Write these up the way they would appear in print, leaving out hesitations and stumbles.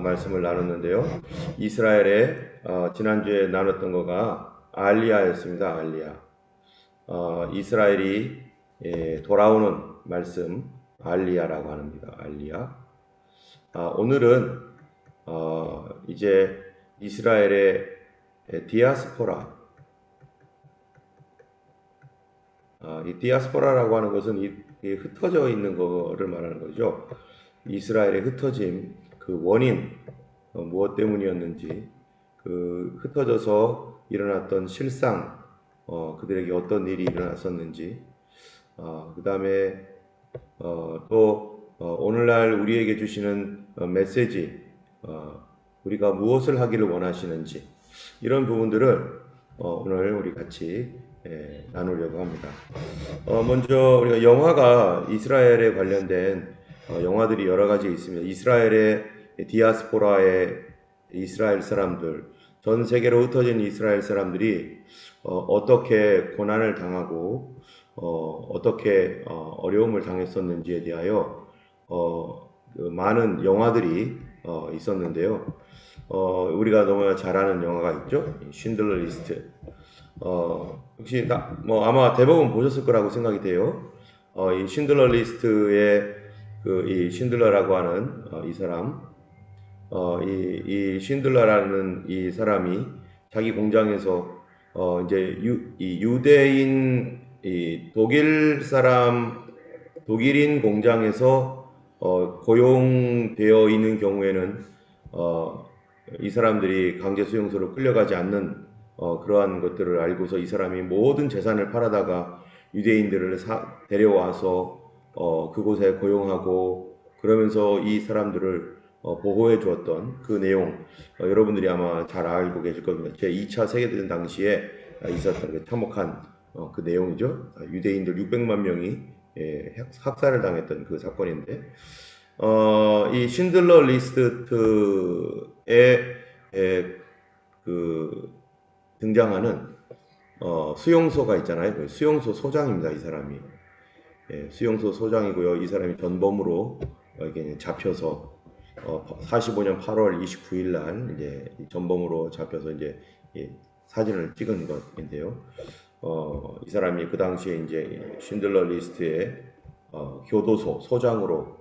말씀을 나눴는데요. 이스라엘의 지난주에 나눴던 거가 알리야였습니다. 알리야. 이스라엘이 돌아오는 말씀 알리야라고 합니다. 알리야. 오늘은 이제 이스라엘의 디아스포라. 이 디아스포라라고 하는 것은 이 흩어져 있는 거를 말하는 거죠. 이스라엘의 흩어짐, 그 원인, 무엇 때문이었는지, 그 흩어져서 일어났던 실상, 그들에게 어떤 일이 일어났었는지, 그 다음에 또 오늘날 우리에게 주시는 메시지, 우리가 무엇을 하기를 원하시는지, 이런 부분들을 오늘 우리 같이 나누려고 합니다. 먼저 우리가 영화가 이스라엘에 관련된 영화들이 여러 가지 있습니다. 이스라엘의 디아스포라의 이스라엘 사람들, 전 세계로 흩어진 이스라엘 사람들이 어떻게 고난을 당하고 어떻게 어려움을 당했었는지에 대하여 그 많은 영화들이 있었는데요. 우리가 너무 잘 아는 영화가 있죠. 쉰들러 리스트. 역시 아마 대부분 보셨을 거라고 생각이 돼요. 이 쉰들러 리스트의 이 쉰들러라고 하는 이 사람, 이 쉰들러라는 이 사람이 자기 공장에서 이제 이 유대인 이 독일 사람 독일인 공장에서 고용되어 있는 경우에는 이 사람들이 강제 수용소로 끌려가지 않는 그러한 것들을 알고서 이 사람이 모든 재산을 팔아다가 유대인들을 데려와서 그곳에 고용하고 그러면서 이 사람들을 보호해 주었던 그 내용 여러분들이 아마 잘 알고 계실 겁니다. 제2차 세계대전 당시에 있었던 그 참혹한 그 내용이죠. 유대인들 600만 명이 학살을 당했던 그 사건인데 이 신들러 리스트에 그 등장하는 수용소가 있잖아요. 그 수용소 소장입니다. 이 사람이 수용소 소장이고요. 이 사람이 전범으로 이렇게 잡혀서 45년 8월 29일 날 이제 전범으로 잡혀서 이제 사진을 찍은 것인데요. 이 사람이 그 당시에 이제 쉰들러 리스트의 교도소 소장으로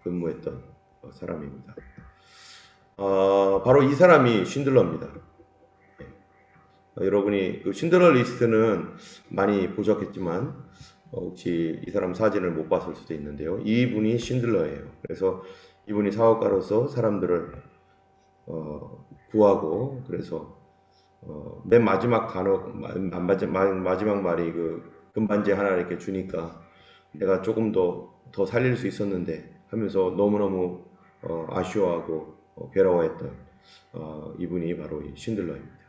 근무했던 사람입니다. 바로 이 사람이 쉰들러입니다. 여러분이 그 쉰들러 리스트는 많이 보셨겠지만 혹시 이 사람 사진을 못 봤을 수도 있는데요. 이분이 쉰들러예요. 그래서 이분이 사업가로서 사람들을 구하고 그래서 맨 마지막 단어 마지막 말이 그 금반지 하나 이렇게 주니까 내가 조금 더 살릴 수 있었는데 하면서 너무너무 아쉬워하고 괴로워했던 이분이 바로 이 쉰들러입니다.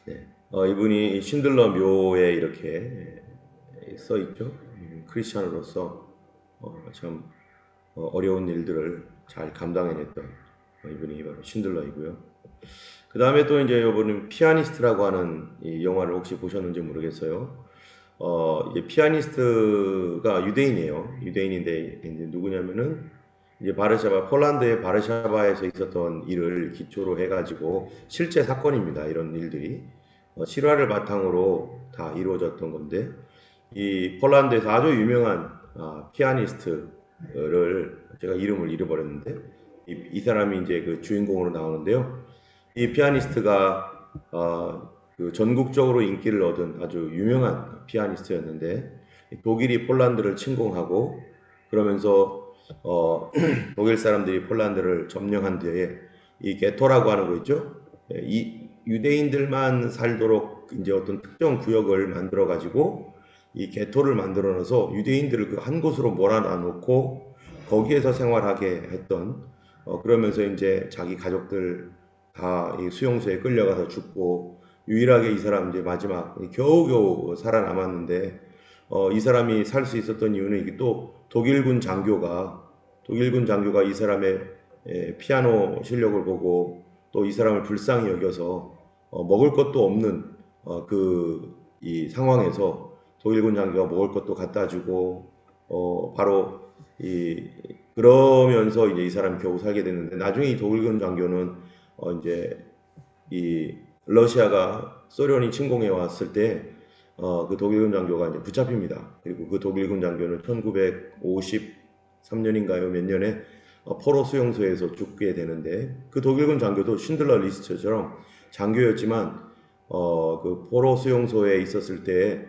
네. 이분이 쉰들러 묘에 이렇게 써 있죠. 크리스천으로서 참 어려운 일들을 잘 감당해냈던 이분이 바로 쉰들러이고요. 그 다음에 또 이제 이번은 피아니스트라고 하는 이 영화를 혹시 보셨는지 모르겠어요. 이제 피아니스트가 유대인이에요. 유대인인데 이제 누구냐면은 이제 폴란드의 바르샤바에서 있었던 일을 기초로 해가지고 실제 사건입니다. 이런 일들이 실화를 바탕으로 다 이루어졌던 건데 이 폴란드에서 아주 유명한 피아니스트를 제가 이름을 잃어버렸는데 이 사람이 이제 그 주인공으로 나오는데요. 이 피아니스트가 그 전국적으로 인기를 얻은 아주 유명한 피아니스트였는데 독일이 폴란드를 침공하고 그러면서 독일 사람들이 폴란드를 점령한 뒤에 이 게토라고 하는 거 있죠? 이 유대인들만 살도록 이제 어떤 특정 구역을 만들어 가지고 이 게토를 만들어 놔서 유대인들을 그 한 곳으로 몰아놔 놓고 거기에서 생활하게 했던 그러면서 이제 자기 가족들 다 이 수용소에 끌려가서 죽고 유일하게 이 사람 이제 마지막 겨우겨우 살아남았는데 이 사람이 살 수 있었던 이유는 이게 또 독일군 장교가 이 사람의 피아노 실력을 보고 또 이 사람을 불쌍히 여겨서 먹을 것도 없는 이 상황에서 독일군 장교가 먹을 것도 갖다 주고 바로 이 그러면서 이제 이 사람이 겨우 살게 됐는데 나중에 이 독일군 장교는 이제 이 러시아가 소련이 침공해 왔을 때 그 독일군 장교가 이제 붙잡힙니다. 그리고 그 독일군 장교는 1953년인가요? 몇 년에 포로 수용소에서 죽게 되는데 그 독일군 장교도 쉰들러 리스트처럼 장교였지만 그 포로 수용소에 있었을 때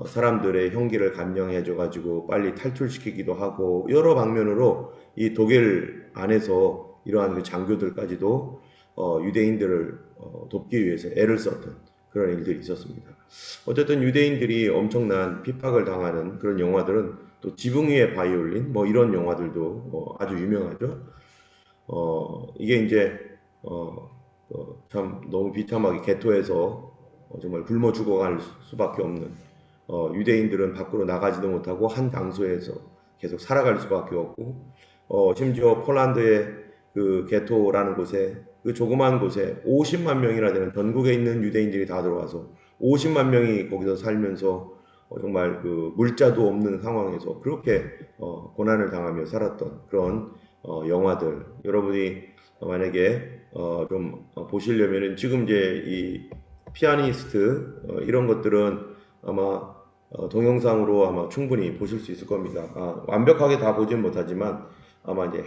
사람들의 형기를 감령해줘 가지고 빨리 탈출시키기도 하고 여러 방면으로 이 독일 안에서 이러한 그 장교들까지도 유대인들을 돕기 위해서 애를 썼던 그런 일들이 있었습니다. 어쨌든 유대인들이 엄청난 핍박을 당하는 그런 영화들은 또 지붕 위의 바이올린 뭐 이런 영화들도 아주 유명하죠. 이게 이제 참 너무 비참하게 개토에서 정말 굶어 죽어갈 수밖에 없는 유대인들은 밖으로 나가지도 못하고 한 장소에서 계속 살아갈 수밖에 없고 심지어 폴란드의 그 게토라는 곳에 그 조그만 곳에 50만 명이나 되는 전국에 있는 유대인들이 다 들어와서 50만 명이 거기서 살면서 정말 그 물자도 없는 상황에서 그렇게 고난을 당하며 살았던 그런 영화들 여러분이 만약에 좀 보시려면은 지금 이제 이 피아니스트 이런 것들은 아마 동영상으로 아마 충분히 보실 수 있을 겁니다. 완벽하게 다 보진 못하지만 아마 이제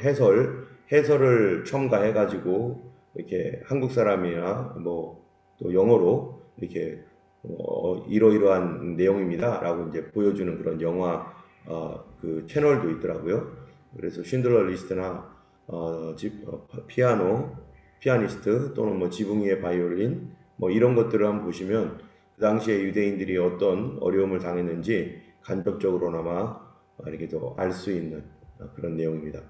해설을 첨가해 가지고 이렇게 한국 사람이나 뭐 또 영어로 이렇게 이러이러한 내용입니다라고 이제 보여주는 그런 영화 그 채널도 있더라고요. 그래서 쉰들러 리스트나 피아니스트 또는 뭐 지붕 위의 바이올린 뭐 이런 것들을 한번 보시면 그 당시에 유대인들이 어떤 어려움을 당했는지 간접적으로나마 이렇게 더 알 수 있는 그런 내용입니다.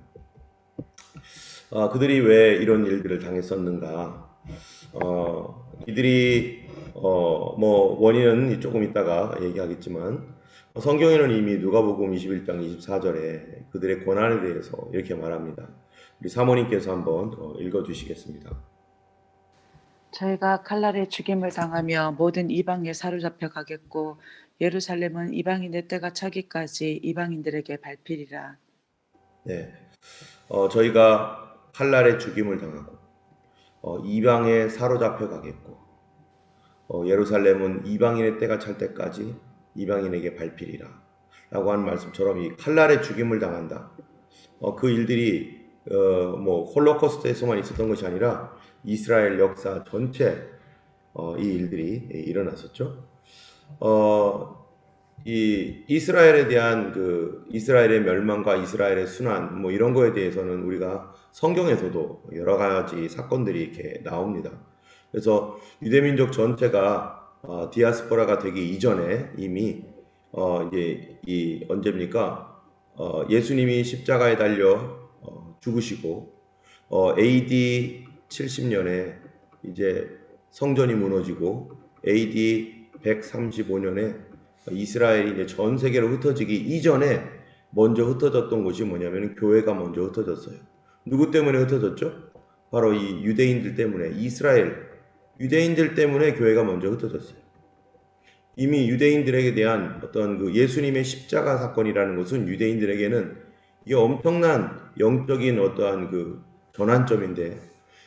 그들이 왜 이런 일들을 당했었는가? 이들이 뭐 원인은 조금 있다가 얘기하겠지만 성경에는 이미 누가복음 21장 24절에 그들의 고난에 대해서 이렇게 말합니다. 우리 사모님께서 한번 읽어 주시겠습니다. 저희가 칼날에 죽임을 당하며 모든 이방에 사로잡혀 가겠고 예루살렘은 이방인의 때가 차기까지 이방인들에게 밟히리라. 네, 저희가 칼날에 죽임을 당하고 이방에 사로잡혀 가겠고 예루살렘은 이방인의 때가 찰 때까지 이방인에게 밟히리라 라고 하는 말씀처럼 이 칼날에 죽임을 당한다. 그 일들이 뭐 홀로코스트에서만 있었던 것이 아니라 이스라엘 역사 전체 이 일들이 일어났었죠. 이 이스라엘에 대한 그 이스라엘의 멸망과 이스라엘의 순환 뭐 이런 거에 대해서는 우리가 성경에서도 여러 가지 사건들이 이렇게 나옵니다. 그래서 유대민족 전체가 디아스포라가 되기 이전에 이미 이제 이 언제입니까? 예수님이 십자가에 달려 죽으시고 AD 70년에 이제 성전이 무너지고 AD 135년에 이스라엘이 이제 전 세계로 흩어지기 이전에 먼저 흩어졌던 곳이 뭐냐면 교회가 먼저 흩어졌어요. 누구 때문에 흩어졌죠? 바로 이 유대인들 때문에 이스라엘 유대인들 때문에 교회가 먼저 흩어졌어요. 이미 유대인들에게 대한 어떤 그 예수님의 십자가 사건이라는 것은 유대인들에게는 이게 엄청난 영적인 어떠한 그 전환점인데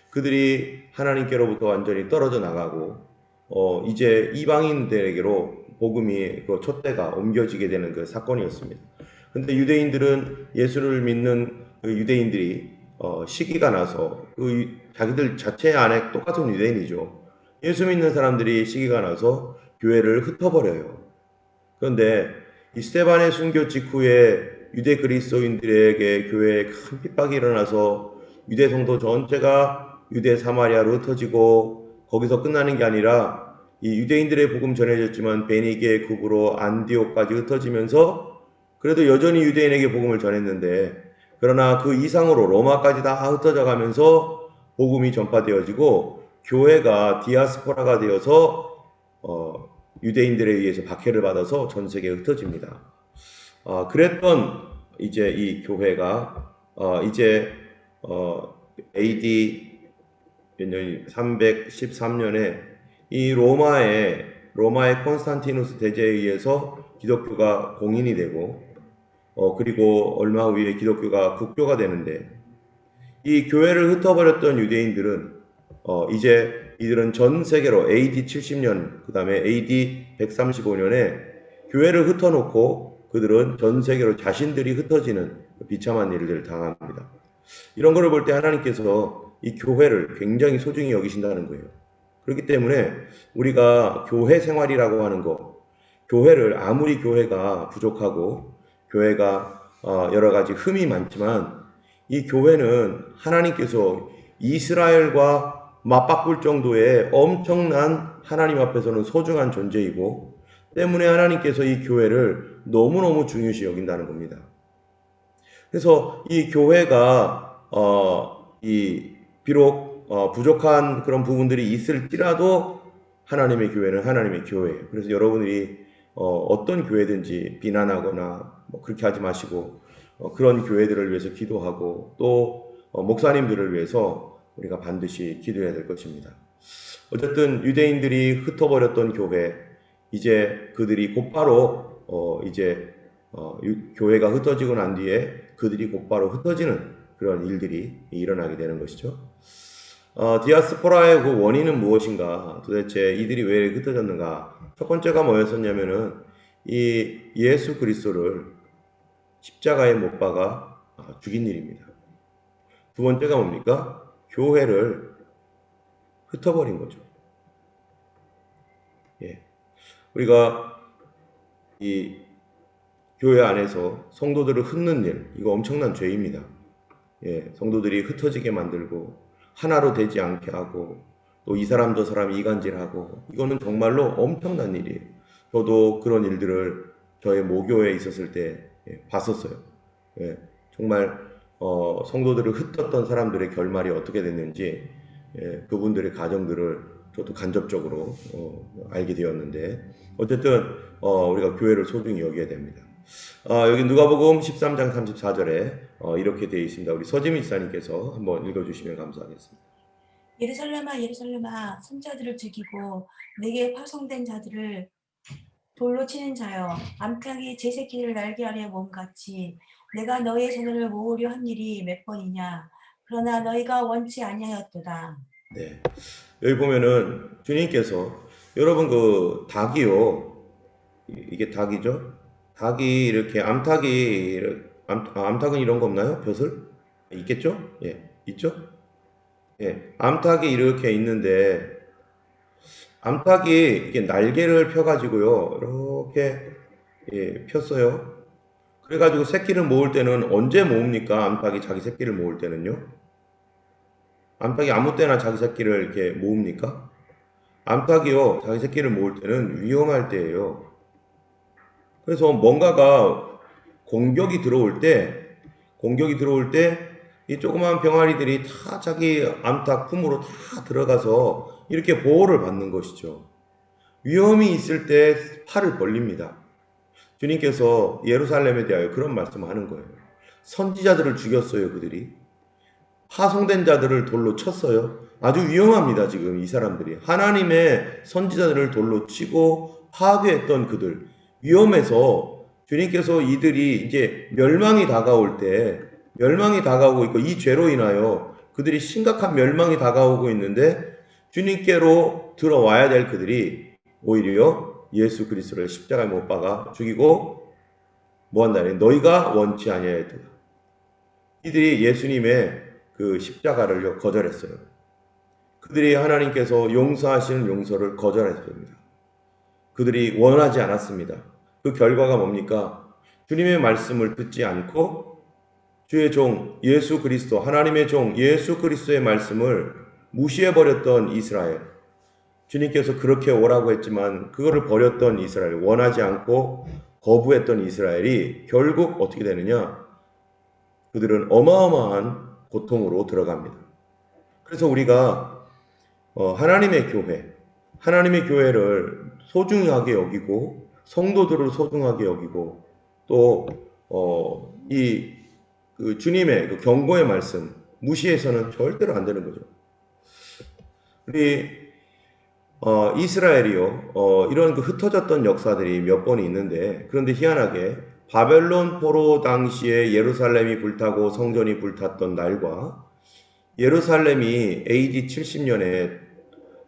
그들이 하나님께로부터 완전히 떨어져 나가고 이제 이방인들에게로 복음이 그 촛대가 옮겨지게 되는 그 사건이었습니다. 근데 유대인들은 예수를 믿는 그 유대인들이 시기가 나서 그 자기들 자체 안에 똑같은 유대인이죠. 예수 믿는 사람들이 시기가 나서 교회를 흩어버려요. 그런데 이 스테반의 순교 직후에 유대 그리스도인들에게 교회에 큰 핍박이 일어나서 유대 성도 전체가 유대 사마리아로 흩어지고 거기서 끝나는 게 아니라 이 유대인들의 복음 전해졌지만 베니게 국으로 안디옥까지 흩어지면서 그래도 여전히 유대인에게 복음을 전했는데 그러나 그 이상으로 로마까지 다 흩어져 가면서 복음이 전파되어지고 교회가 디아스포라가 되어서 유대인들에 의해서 박해를 받아서 전 세계에 흩어집니다. 그랬던 이제 이 교회가 이제 AD 몇 년이 313년에 이 로마의 콘스탄티누스 대제에 의해서 기독교가 공인이 되고 그리고 얼마 후에 기독교가 국교가 되는데 이 교회를 흩어버렸던 유대인들은 이제 이들은 전 세계로 AD 70년 그 다음에 AD 135년에 교회를 흩어놓고 그들은 전 세계로 자신들이 흩어지는 비참한 일들을 당합니다. 이런 거를 볼 때 하나님께서 이 교회를 굉장히 소중히 여기신다는 거예요. 그렇기 때문에 우리가 교회 생활이라고 하는 거, 교회를 아무리 교회가 부족하고 교회가 여러 가지 흠이 많지만 이 교회는 하나님께서 이스라엘과 맞바꿀 정도의 엄청난 하나님 앞에서는 소중한 존재이고 때문에 하나님께서 이 교회를 너무너무 중요시 여긴다는 겁니다. 그래서 이 교회가 비록 부족한 그런 부분들이 있을지라도 하나님의 교회는 하나님의 교회예요. 그래서 여러분들이 어떤 교회든지 비난하거나 뭐 그렇게 하지 마시고 그런 교회들을 위해서 기도하고 또 목사님들을 위해서 우리가 반드시 기도해야 될 것입니다. 어쨌든 유대인들이 흩어버렸던 교회, 이제 그들이 곧바로 교회가 흩어지고 난 뒤에 그들이 곧바로 흩어지는 그런 일들이 일어나게 되는 것이죠. 디아스포라의 그 원인은 무엇인가? 도대체 이들이 왜 흩어졌는가? 첫 번째가 뭐였었냐면은 이 예수 그리스도를 십자가에 못 박아 죽인 일입니다. 두 번째가 뭡니까? 교회를 흩어버린 거죠. 예. 우리가 이 교회 안에서 성도들을 흩는 일, 이거 엄청난 죄입니다. 예, 성도들이 흩어지게 만들고 하나로 되지 않게 하고 또 이 사람 저 사람 이간질하고 이거는 정말로 엄청난 일이에요. 저도 그런 일들을 저의 모교에 있었을 때 봤었어요. 예, 정말 성도들을 흩었던 사람들의 결말이 어떻게 됐는지 그분들의 가정들을 저도 간접적으로 알게 되었는데 어쨌든 우리가 교회를 소중히 여겨야 됩니다. 여기 누가복음 13장 34절에 이렇게 되어 있습니다. 우리 서지민 지사님께서 한번 읽어주시면 감사하겠습니다. 예루살렘아 예루살렘아 선자들을 죽이고 내게 파송된 자들을 돌로 치는 자여 암탉이 제 새끼를 날개 아래 몸같이 내가 너의 자녀를 모으려 한 일이 몇 번이냐 그러나 너희가 원치 아니하였도다. 네, 여기 보면은 주님께서 여러분 그 닭이요, 이게 닭이죠? 닭이 이렇게 암탉은 이런 거 없나요? 벼슬? 있겠죠? 예, 있죠? 예, 암탉이 이렇게 있는데 암탉이 이렇게 날개를 펴가지고요, 이렇게 폈어요. 그래가지고 새끼를 모을 때는 언제 모읍니까? 암탉이 자기 새끼를 모을 때는요? 암탉이 아무 때나 자기 새끼를 이렇게 모읍니까? 암탉이요, 자기 새끼를 모을 때는 위험할 때예요. 그래서 뭔가가 공격이 들어올 때, 이 조그만 병아리들이 다 자기 암탉 품으로 다 들어가서 이렇게 보호를 받는 것이죠. 위험이 있을 때 팔을 벌립니다. 주님께서 예루살렘에 대하여 그런 말씀을 하는 거예요. 선지자들을 죽였어요, 그들이. 파송된 자들을 돌로 쳤어요. 아주 위험합니다, 지금 이 사람들이. 하나님의 선지자들을 돌로 치고 파괴했던 그들. 위험해서 주님께서 이들이 이제 멸망이 다가오고 있고 이 죄로 인하여 그들이 심각한 멸망이 다가오고 있는데 주님께로 들어와야 될 그들이 오히려 예수 그리스도를 십자가에 못 박아 죽이고 뭐 한다니 너희가 원치 아니하였도다. 이들이 예수님의 그 십자가를 거절했어요. 그들이 하나님께서 용서하시는 용서를 거절했습니다. 그들이 원하지 않았습니다. 그 결과가 뭡니까? 주님의 말씀을 듣지 않고 주의 종 예수 그리스도, 하나님의 종 예수 그리스도의 말씀을 무시해버렸던 이스라엘. 주님께서 그렇게 오라고 했지만 그거를 버렸던 이스라엘, 원하지 않고 거부했던 이스라엘이 결국 어떻게 되느냐? 그들은 어마어마한 고통으로 들어갑니다. 그래서 우리가 하나님의 교회를 소중하게 여기고 성도들을 소중하게 여기고 또 그 주님의 그 경고의 말씀 무시해서는 절대로 안 되는 거죠. 우리 이스라엘이요 이런 그 흩어졌던 역사들이 몇 번이 있는데 그런데 희한하게 바벨론 포로 당시에 예루살렘이 불타고 성전이 불탔던 날과 예루살렘이 AD 70년에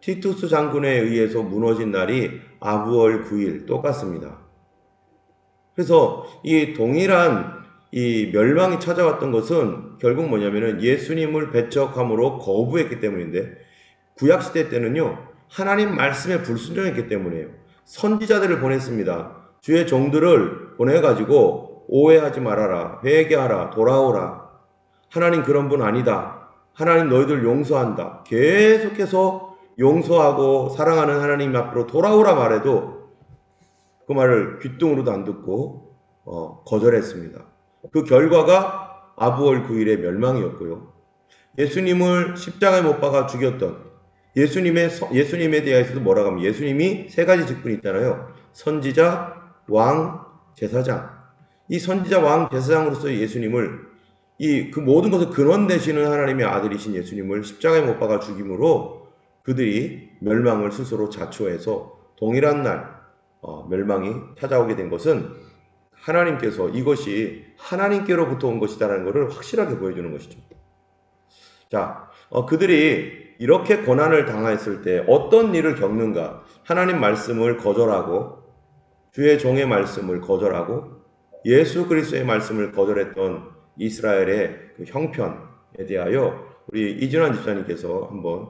티투스 장군에 의해서 무너진 날이 아부월 9일 똑같습니다. 그래서 이 동일한 이 멸망이 찾아왔던 것은 결국 뭐냐면은 예수님을 배척함으로 거부했기 때문인데, 구약시대 때는요 하나님 말씀에 불순종했기 때문이에요. 선지자들을 보냈습니다. 주의 종들을 보내가지고 오해하지 말아라, 회개하라, 돌아오라, 하나님 그런 분 아니다, 하나님 너희들 용서한다, 계속해서 용서하고 사랑하는 하나님 앞으로 돌아오라 말해도 그 말을 귀뚱으로도 안 듣고 거절했습니다. 그 결과가 아부월 9일의 멸망이었고요. 예수님을 십자가에 못 박아 죽였던 예수님에 대해서도 뭐라고 하면 예수님이 세 가지 직분이 있잖아요. 선지자, 왕, 제사장. 이 선지자, 왕, 제사장으로서 예수님을 그 모든 것을 근원 되시는 하나님의 아들이신 예수님을 십자가에 못 박아 죽임으로 그들이 멸망을 스스로 자초해서 동일한 날 멸망이 찾아오게 된 것은 하나님께서 이것이 하나님께로부터 온 것이다라는 것을 확실하게 보여주는 것이죠. 자, 그들이 이렇게 고난을 당했을 때 어떤 일을 겪는가? 하나님 말씀을 거절하고 주의 종의 말씀을 거절하고 예수 그리스도의 말씀을 거절했던 이스라엘의 그 형편에 대하여 우리 이진환 집사님께서 한번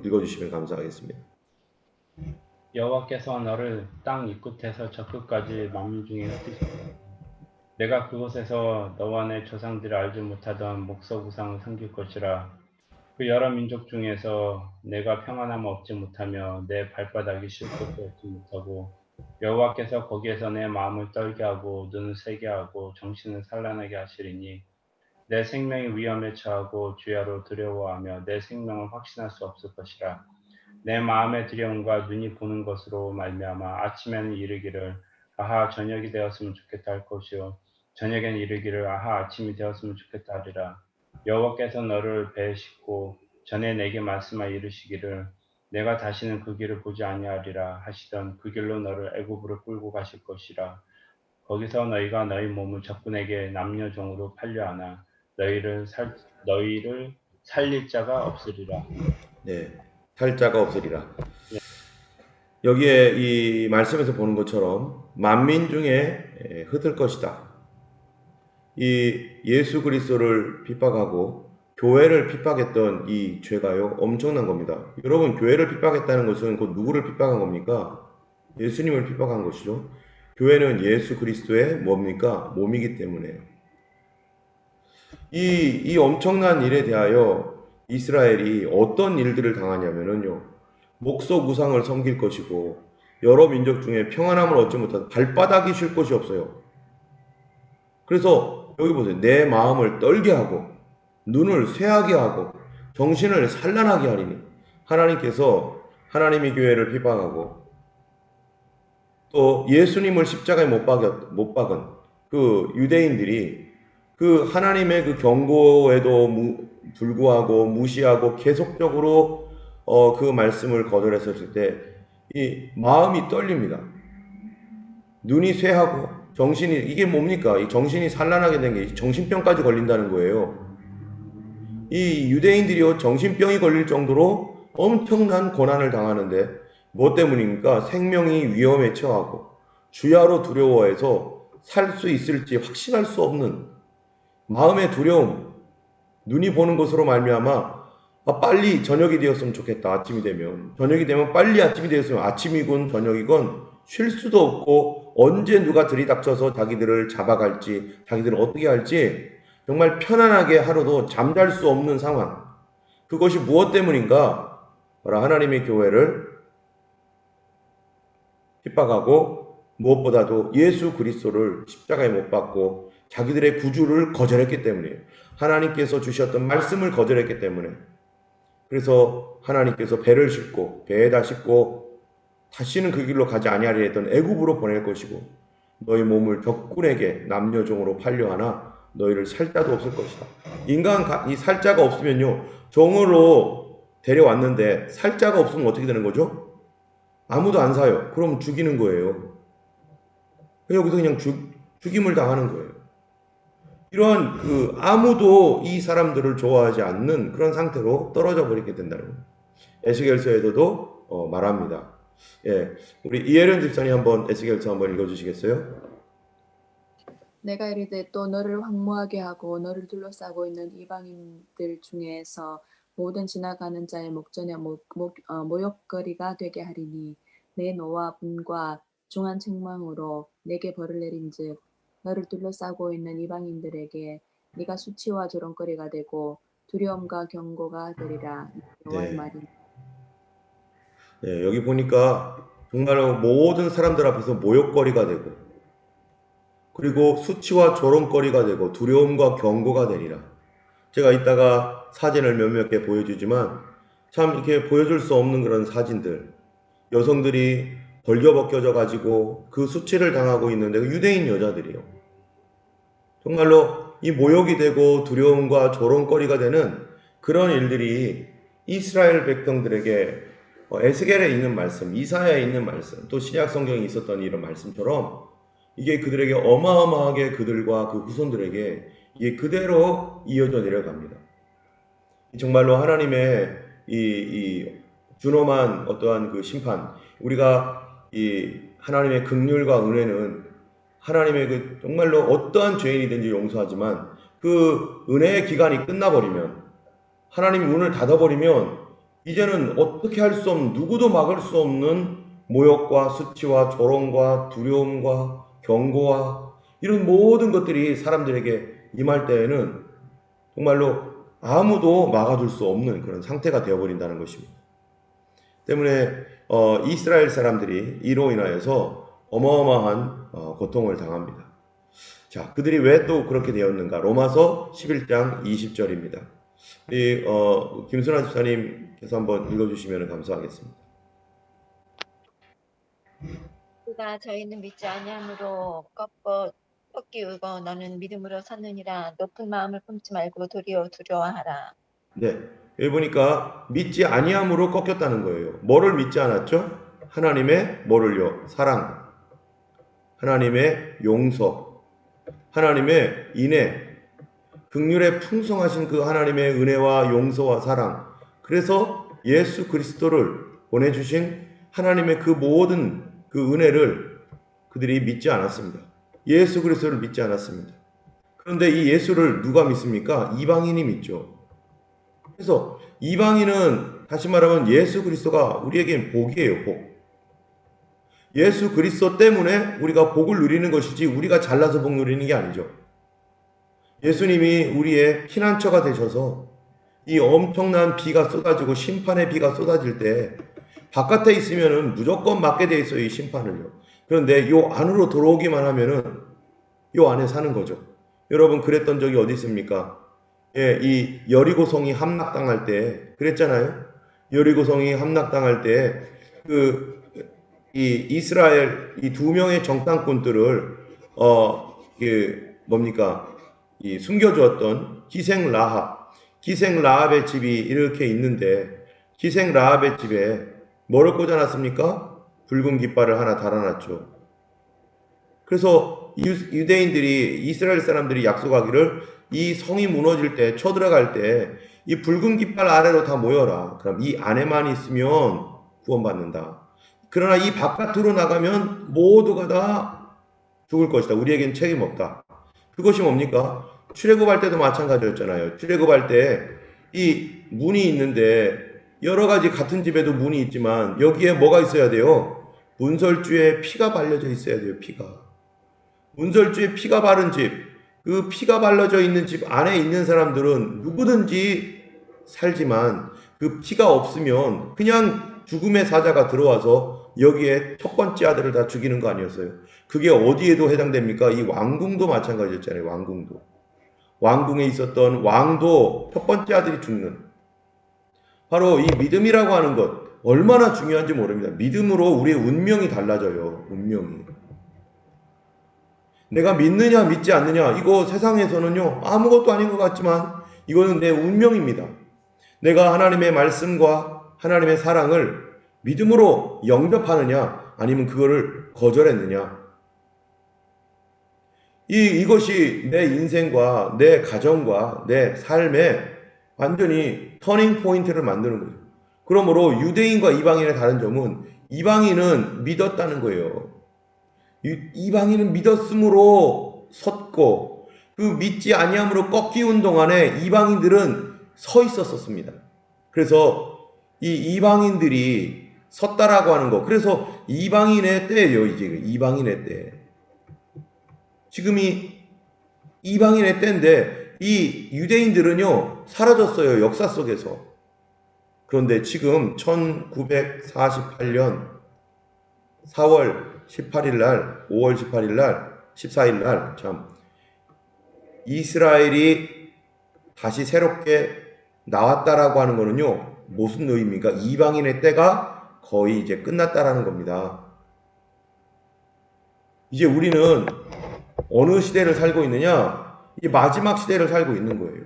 읽어주시면 감사하겠습니다. 여호와께서 너를 땅 이 끝에서 저 끝까지 만민 중에 흩으시고 내가 그곳에서 너와 내 조상들이 알지 못하던 목석 우상을 섬길 것이라. 그 여러 민족 중에서 내가 평안함을 얻지 못하며 내 발바닥이 쉴 곳도 얻지 못하고 여호와께서 거기에서 내 마음을 떨게 하고 눈을 새게 하고 정신을 산란하게 하시리니 내 생명이 위험에 처하고 주야로 두려워하며 내 생명을 확신할 수 없을 것이라. 내 마음의 두려움과 눈이 보는 것으로 말미암아 아침에는 이르기를 아하 저녁이 되었으면 좋겠다 할 것이요 저녁에는 이르기를 아하 아침이 되었으면 좋겠다 하리라. 여호와께서 너를 배에 싣고 전에 내게 말씀하여 이르시기를 내가 다시는 그 길을 보지 아니하리라 하시던 그 길로 너를 애굽으로 끌고 가실 것이라. 거기서 너희가 너희 몸을 적군에게 남녀종으로 팔려 하나 너희를 살릴 자가 없으리라. 네, 살 자가 없으리라. 여기에 이 말씀에서 보는 것처럼 만민 중에 흩을 것이다. 이 예수 그리스도를 핍박하고 교회를 핍박했던 이 죄가요 엄청난 겁니다. 여러분, 교회를 핍박했다는 것은 곧 누구를 핍박한 겁니까? 예수님을 핍박한 것이죠. 교회는 예수 그리스도의 뭡니까? 몸이기 때문에. 이 엄청난 일에 대하여 이스라엘이 어떤 일들을 당하냐면요, 목석 우상을 섬길 것이고 여러 민족 중에 평안함을 얻지 못한 발바닥이 쉴 곳이 없어요. 그래서 여기 보세요. 내 마음을 떨게 하고 눈을 쇠하게 하고 정신을 산란하게 하리니. 하나님께서 하나님의 교회를 핍박하고 또 예수님을 십자가에 못 박은 그 유대인들이 그 하나님의 그 경고에도 불구하고 무시하고 계속적으로 그 말씀을 거절했을 때 이 마음이 떨립니다. 눈이 쇠하고 정신이, 이게 뭡니까? 이 정신이 산란하게 된 게 정신병까지 걸린다는 거예요. 이 유대인들이요 정신병이 걸릴 정도로 엄청난 고난을 당하는데 뭐 때문입니까? 생명이 위험에 처하고 주야로 두려워해서 살 수 있을지 확신할 수 없는 마음의 두려움, 눈이 보는 것으로 말미암아 빨리 저녁이 되었으면 좋겠다. 아침이 되면 저녁이 되면 빨리 아침이 되었으면, 아침이건 저녁이건 쉴 수도 없고 언제 누가 들이닥쳐서 자기들을 잡아갈지, 자기들을 어떻게 할지 정말 편안하게 하루도 잠잘 수 없는 상황. 그것이 무엇 때문인가? 바로 하나님의 교회를 핍박하고 무엇보다도 예수 그리스도를 십자가에 못 박고 자기들의 구주를 거절했기 때문이에요. 하나님께서 주셨던 말씀을 거절했기 때문에. 그래서 하나님께서 배를 싣고 배에다 싣고 다시는 그 길로 가지 아니하리 했던 애굽으로 보낼 것이고 너희 몸을 적군에게 남녀종으로 팔려하나 너희를 살 자도 없을 것이다. 인간 이 살 자가 없으면요 종으로 데려왔는데 살 자가 없으면 어떻게 되는 거죠? 아무도 안 사요. 그럼 죽이는 거예요. 여기서 그냥 죽임을 당하는 거예요. 이런 아무도 이 사람들을 좋아하지 않는 그런 상태로 떨어져 버리게 된다는 거예요. 에스겔서에서도 말합니다. 예, 우리 이혜련 집사님 한번 에스겔서 한번 읽어주시겠어요? 내가 이르되 또 너를 황무하게 하고 너를 둘러싸고 있는 이방인들 중에서 모든 지나가는 자의 목전에 모욕거리가 되게 하리니 내 노와 분과 중한 책망으로 내게 벌을 내린즉 너를 둘러싸고 있는 이방인들에게 네가 수치와 조롱거리가 되고 두려움과 경고가 되리라. 여호와의 네. 말이니. 네, 여기 보니까 정말로 모든 사람들 앞에서 모욕거리가 되고, 그리고 수치와 조롱거리가 되고 두려움과 경고가 되리라. 제가 이따가 사진을 몇몇 개 보여주지만 참 이렇게 보여줄 수 없는 그런 사진들, 여성들이 벌겨벗겨져 가지고 그 수치를 당하고 있는데 유대인 여자들이요. 정말로 이 모욕이 되고 두려움과 조롱거리가 되는 그런 일들이 이스라엘 백성들에게 에스겔에 있는 말씀, 이사야에 있는 말씀, 또 신약 성경에 있었던 이런 말씀처럼 이게 그들에게 어마어마하게 그들과 그 후손들에게 이게 그대로 이어져 내려갑니다. 정말로 하나님의 이 준엄한 어떠한 그 심판, 우리가 이 하나님의 긍휼과 은혜는 하나님의 그 정말로 어떠한 죄인이든지 용서하지만 그 은혜의 기간이 끝나버리면, 하나님이 문을 닫아버리면 이제는 어떻게 할 수 없는, 누구도 막을 수 없는 모욕과 수치와 조롱과 두려움과 경고와 이런 모든 것들이 사람들에게 임할 때에는 정말로 아무도 막아줄 수 없는 그런 상태가 되어버린다는 것입니다. 때문에 이스라엘 사람들이 이로 인하여서 어마어마한 고통을 당합니다. 자, 그들이 왜 또 그렇게 되었는가? 로마서 11장 20절입니다. 김순아 집사님께서 한번 읽어주시면 감사하겠습니다. 그가 저희는 믿지 아니함으로 꺾이우고 너는 믿음으로 섰느니라. 높은 마음을 품지 말고 도리어 두려워하라. 네, 여기 보니까 믿지 아니함으로 꺾였다는 거예요. 뭐를 믿지 않았죠? 하나님의 뭐를요? 사랑, 하나님의 용서, 하나님의 인애, 긍휼에 풍성하신 그 하나님의 은혜와 용서와 사랑, 그래서 예수 그리스도를 보내주신 하나님의 그 모든 그 은혜를 그들이 믿지 않았습니다. 예수 그리스도를 믿지 않았습니다. 그런데 이 예수를 누가 믿습니까? 이방인이 믿죠. 그래서 이방인은 다시 말하면 예수 그리스도가 우리에겐 복이에요, 복. 예수 그리스도 때문에 우리가 복을 누리는 것이지 우리가 잘나서 복 누리는 게 아니죠. 예수님이 우리의 피난처가 되셔서 이 엄청난 비가 쏟아지고 심판의 비가 쏟아질 때 바깥에 있으면은 무조건 맞게 돼 있어요, 이 심판을요. 그런데 요 안으로 들어오기만 하면은 요 안에 사는 거죠. 여러분 그랬던 적이 어디 있습니까? 예, 이 여리고성이 함락당할 때 그랬잖아요. 여리고성이 함락당할 때 이 이스라엘 이 두 명의 정탐꾼들을 이 숨겨주었던 기생 라합의 집이 이렇게 있는데 기생 라합의 집에 뭐를 꽂아놨습니까? 붉은 깃발을 하나 달아놨죠. 그래서 유대인들이 이스라엘 사람들이 약속하기를 이 성이 무너질 때 쳐들어갈 때 이 붉은 깃발 아래로 다 모여라. 그럼 이 안에만 있으면 구원받는다. 그러나 이 바깥으로 나가면 모두가 다 죽을 것이다. 우리에겐 책임 없다. 그것이 뭡니까? 출애굽할 때도 마찬가지였잖아요. 출애굽할 때 이 문이 있는데 여러 가지 같은 집에도 문이 있지만 여기에 뭐가 있어야 돼요? 문설주에 피가 발려져 있어야 돼요. 피가. 문설주에 피가 바른 집, 그 피가 발라져 있는 집 안에 있는 사람들은 누구든지 살지만 그 피가 없으면 그냥 죽음의 사자가 들어와서 여기에 첫 번째 아들을 다 죽이는 거 아니었어요? 그게 어디에도 해당됩니까? 이 왕궁도 마찬가지였잖아요. 왕궁도. 왕궁에 있었던 왕도 첫 번째 아들이 죽는. 바로 이 믿음이라고 하는 것 얼마나 중요한지 모릅니다. 믿음으로 우리의 운명이 달라져요. 운명이. 내가 믿느냐 믿지 않느냐 이거 세상에서는요 아무것도 아닌 것 같지만 이거는 내 운명입니다. 내가 하나님의 말씀과 하나님의 사랑을 믿음으로 영접하느냐 아니면 그거를 거절했느냐. 이것이 내 인생과 내 가정과 내 삶에 완전히 터닝 포인트를 만드는 거죠. 그러므로 유대인과 이방인의 다른 점은 이방인은 믿었다는 거예요. 이방인은 믿었으므로 섰고 그 믿지 아니함으로 꺾이운 동안에 이방인들은 서 있었습니다. 그래서 이 이방인들이 섰다라고 하는 거. 그래서 이방인의 때예요. 이제 이방인의 때. 지금이 이방인의 때인데 이 유대인들은요 사라졌어요. 역사 속에서. 그런데 지금 1948년 4월 18일 날, 5월 18일 날, 14일 날 참 이스라엘이 다시 새롭게 나왔다라고 하는 거는요 무슨 의미입니까? 이방인의 때가 거의 이제 끝났다라는 겁니다. 이제 우리는 어느 시대를 살고 있느냐? 이 마지막 시대를 살고 있는 거예요.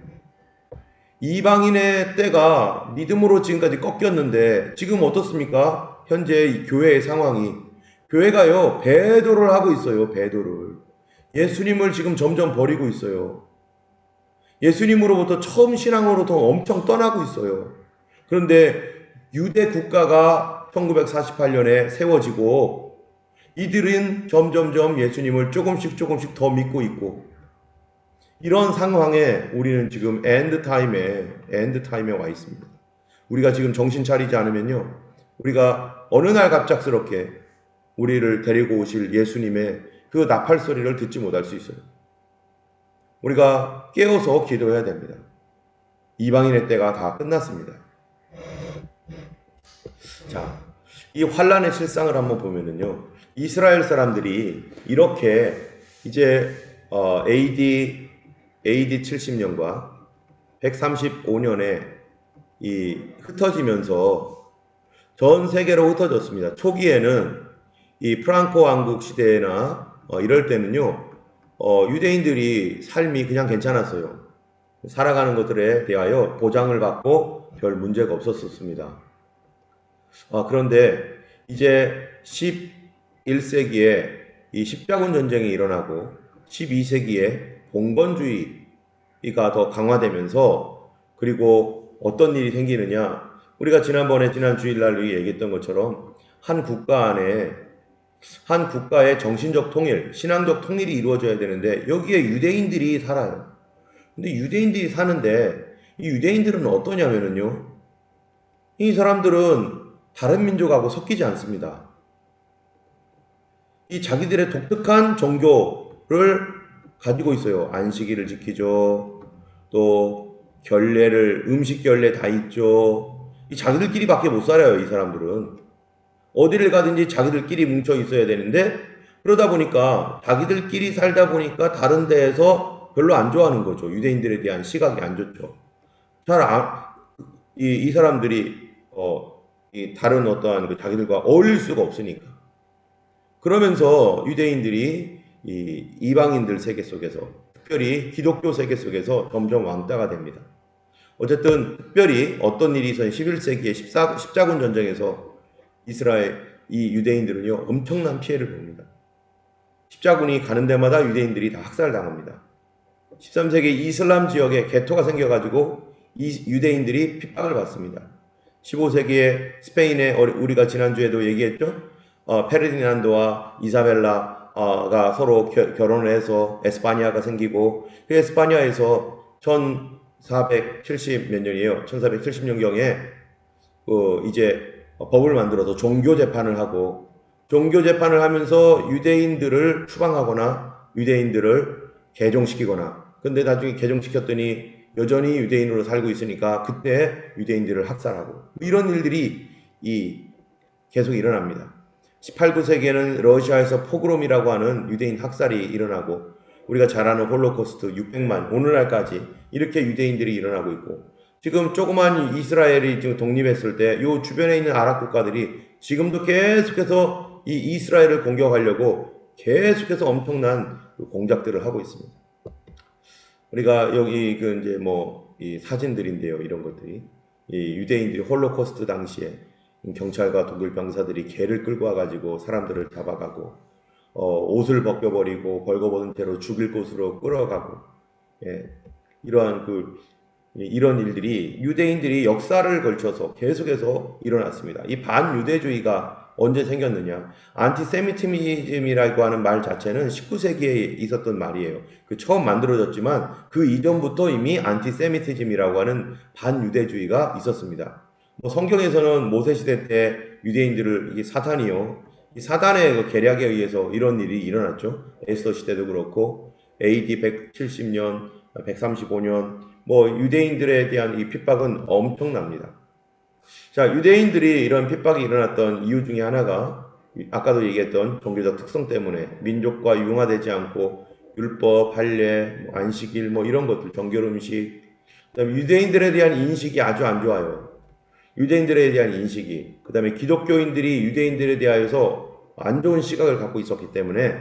이방인의 때가 믿음으로 지금까지 꺾였는데 지금 어떻습니까? 현재 이 교회의 상황이 교회가요 배도를 하고 있어요. 배도를. 예수님을 지금 점점 버리고 있어요. 예수님으로부터 처음 신앙으로부터 엄청 떠나고 있어요. 그런데 유대 국가가 1948년에 세워지고 이들은 점점점 예수님을 조금씩 더 믿고 있고 이런 상황에 우리는 지금 엔드 타임에 와 있습니다. 우리가 지금 정신 차리지 않으면요. 우리가 어느 날 갑작스럽게 우리를 데리고 오실 예수님의 그 나팔 소리를 듣지 못할 수 있어요. 우리가 깨어서 기도해야 됩니다. 이방인의 때가 다 끝났습니다. 자, 이 환란의 실상을 한번 보면은요. 이스라엘 사람들이 이렇게 이제 AD 70년과 135년에 이 흩어지면서 전 세계로 흩어졌습니다. 초기에는 이 프랑코 왕국 시대나 이럴 때는요. 유대인들이 삶이 그냥 괜찮았어요. 살아가는 것들에 대하여 보장을 받고 별 문제가 없었습니다. 그런데 이제 11세기에 이 십자군 전쟁이 일어나고 12세기에 봉건주의가 더 강화되면서 그리고 어떤 일이 생기느냐 우리가 지난 주일날 얘기했던 것처럼 한 국가의 정신적 통일, 신앙적 통일이 이루어져야 되는데 여기에 유대인들이 살아요. 근데 유대인들이 사는데 이 유대인들은 어떠냐면요. 이 사람들은 다른 민족하고 섞이지 않습니다. 이 자기들의 독특한 종교를 가지고 있어요. 안식일을 지키죠. 또 음식 결례 다 있죠. 이 자기들끼리밖에 못 살아요. 이 사람들은. 어디를 가든지 자기들끼리 뭉쳐 있어야 되는데 그러다 보니까 자기들끼리 살다 보니까 다른 데에서 별로 안 좋아하는 거죠. 유대인들에 대한 시각이 안 좋죠. 이 사람들이 이 다른 어떠한 자기들과 어울릴 수가 없으니까. 그러면서 유대인들이 이 이방인들 세계 속에서 특별히 기독교 세계 속에서 점점 왕따가 됩니다. 어쨌든 특별히 어떤 일이 있어요. 11세기에 십자군 전쟁에서 이 유대인들은요 엄청난 피해를 봅니다. 십자군이 가는 데마다 유대인들이 다 학살당합니다. 13세기 이슬람 지역에 개토가 생겨가지고 이 유대인들이 핍박을 받습니다. 15세기에 스페인에 우리가 지난주에도 얘기했죠. 페르디난도와 이사벨라가 서로 결혼을 해서 에스파니아가 생기고 그 에스파니아에서 1470 몇 년이에요. 1470년경에 이제 법을 만들어서 종교 재판을 하면서 유대인들을 추방하거나 유대인들을 개종시키거나 근데 나중에 개종시켰더니 여전히 유대인으로 살고 있으니까 그때 유대인들을 학살하고 이런 일들이 계속 일어납니다. 18, 9세기에는 러시아에서 포그롬이라고 하는 유대인 학살이 일어나고 우리가 잘 아는 홀로코스트 600만 오늘날까지 이렇게 유대인들이 일어나고 있고 지금 조그만 이스라엘이 지금 독립했을 때 이 주변에 있는 아랍 국가들이 지금도 계속해서 이 이스라엘을 공격하려고 계속해서 엄청난 공작들을 하고 있습니다. 우리가 여기 이 사진들인데요. 이런 것들이 이 유대인들이 홀로코스트 당시에 경찰과 독일 병사들이 개를 끌고 와가지고 사람들을 잡아가고 옷을 벗겨버리고 벌거벗은 채로 죽일 곳으로 끌어가고, 예, 이런 일들이 유대인들이 역사를 걸쳐서 계속해서 일어났습니다. 이 반유대주의가 언제 생겼느냐? 안티세미티즘이라고 하는 말 자체는 19세기에 있었던 말이에요. 처음 만들어졌지만 그 이전부터 이미 안티세미티즘이라고 하는 반유대주의가 있었습니다. 성경에서는 모세 시대 때 유대인들을 이게 사탄이요, 이 사단의 그 계략에 의해서 이런 일이 일어났죠. 에스더 시대도 그렇고 AD 170년, 135년 유대인들에 대한 이 핍박은 엄청납니다. 자, 유대인들이 이런 핍박이 일어났던 이유 중에 하나가 아까도 얘기했던 종교적 특성 때문에 민족과 융화되지 않고 율법, 할례, 안식일 이런 것들, 정결 음식, 그다음에 유대인들에 대한 인식이 아주 안 좋아요. 유대인들에 대한 인식이, 그다음에 기독교인들이 유대인들에 대하여서 안 좋은 시각을 갖고 있었기 때문에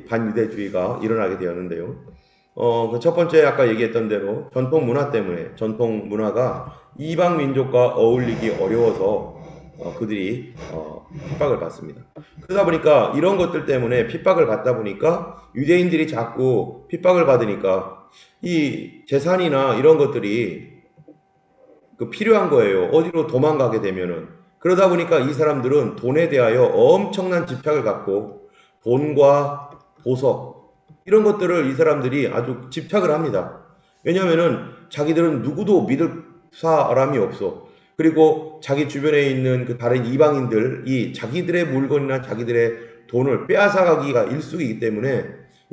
반유대주의가 일어나게 되었는데요. 그 첫 번째 아까 얘기했던 대로 전통 문화 때문에, 전통 문화가 이방 민족과 어울리기 어려워서 그들이 핍박을 받습니다. 그러다 보니까 이런 것들 때문에 핍박을 받다 보니까 유대인들이 자꾸 핍박을 받으니까 이 재산이나 이런 것들이 필요한 거예요. 어디로 도망가게 되면은. 그러다 보니까 이 사람들은 돈에 대하여 엄청난 집착을 갖고 돈과 보석, 이런 것들을 이 사람들이 아주 집착을 합니다. 왜냐하면은 자기들은 누구도 믿을 사람이 없어. 그리고 자기 주변에 있는 그 다른 이방인들이 자기들의 물건이나 자기들의 돈을 빼앗아가기가 일쑤이기 때문에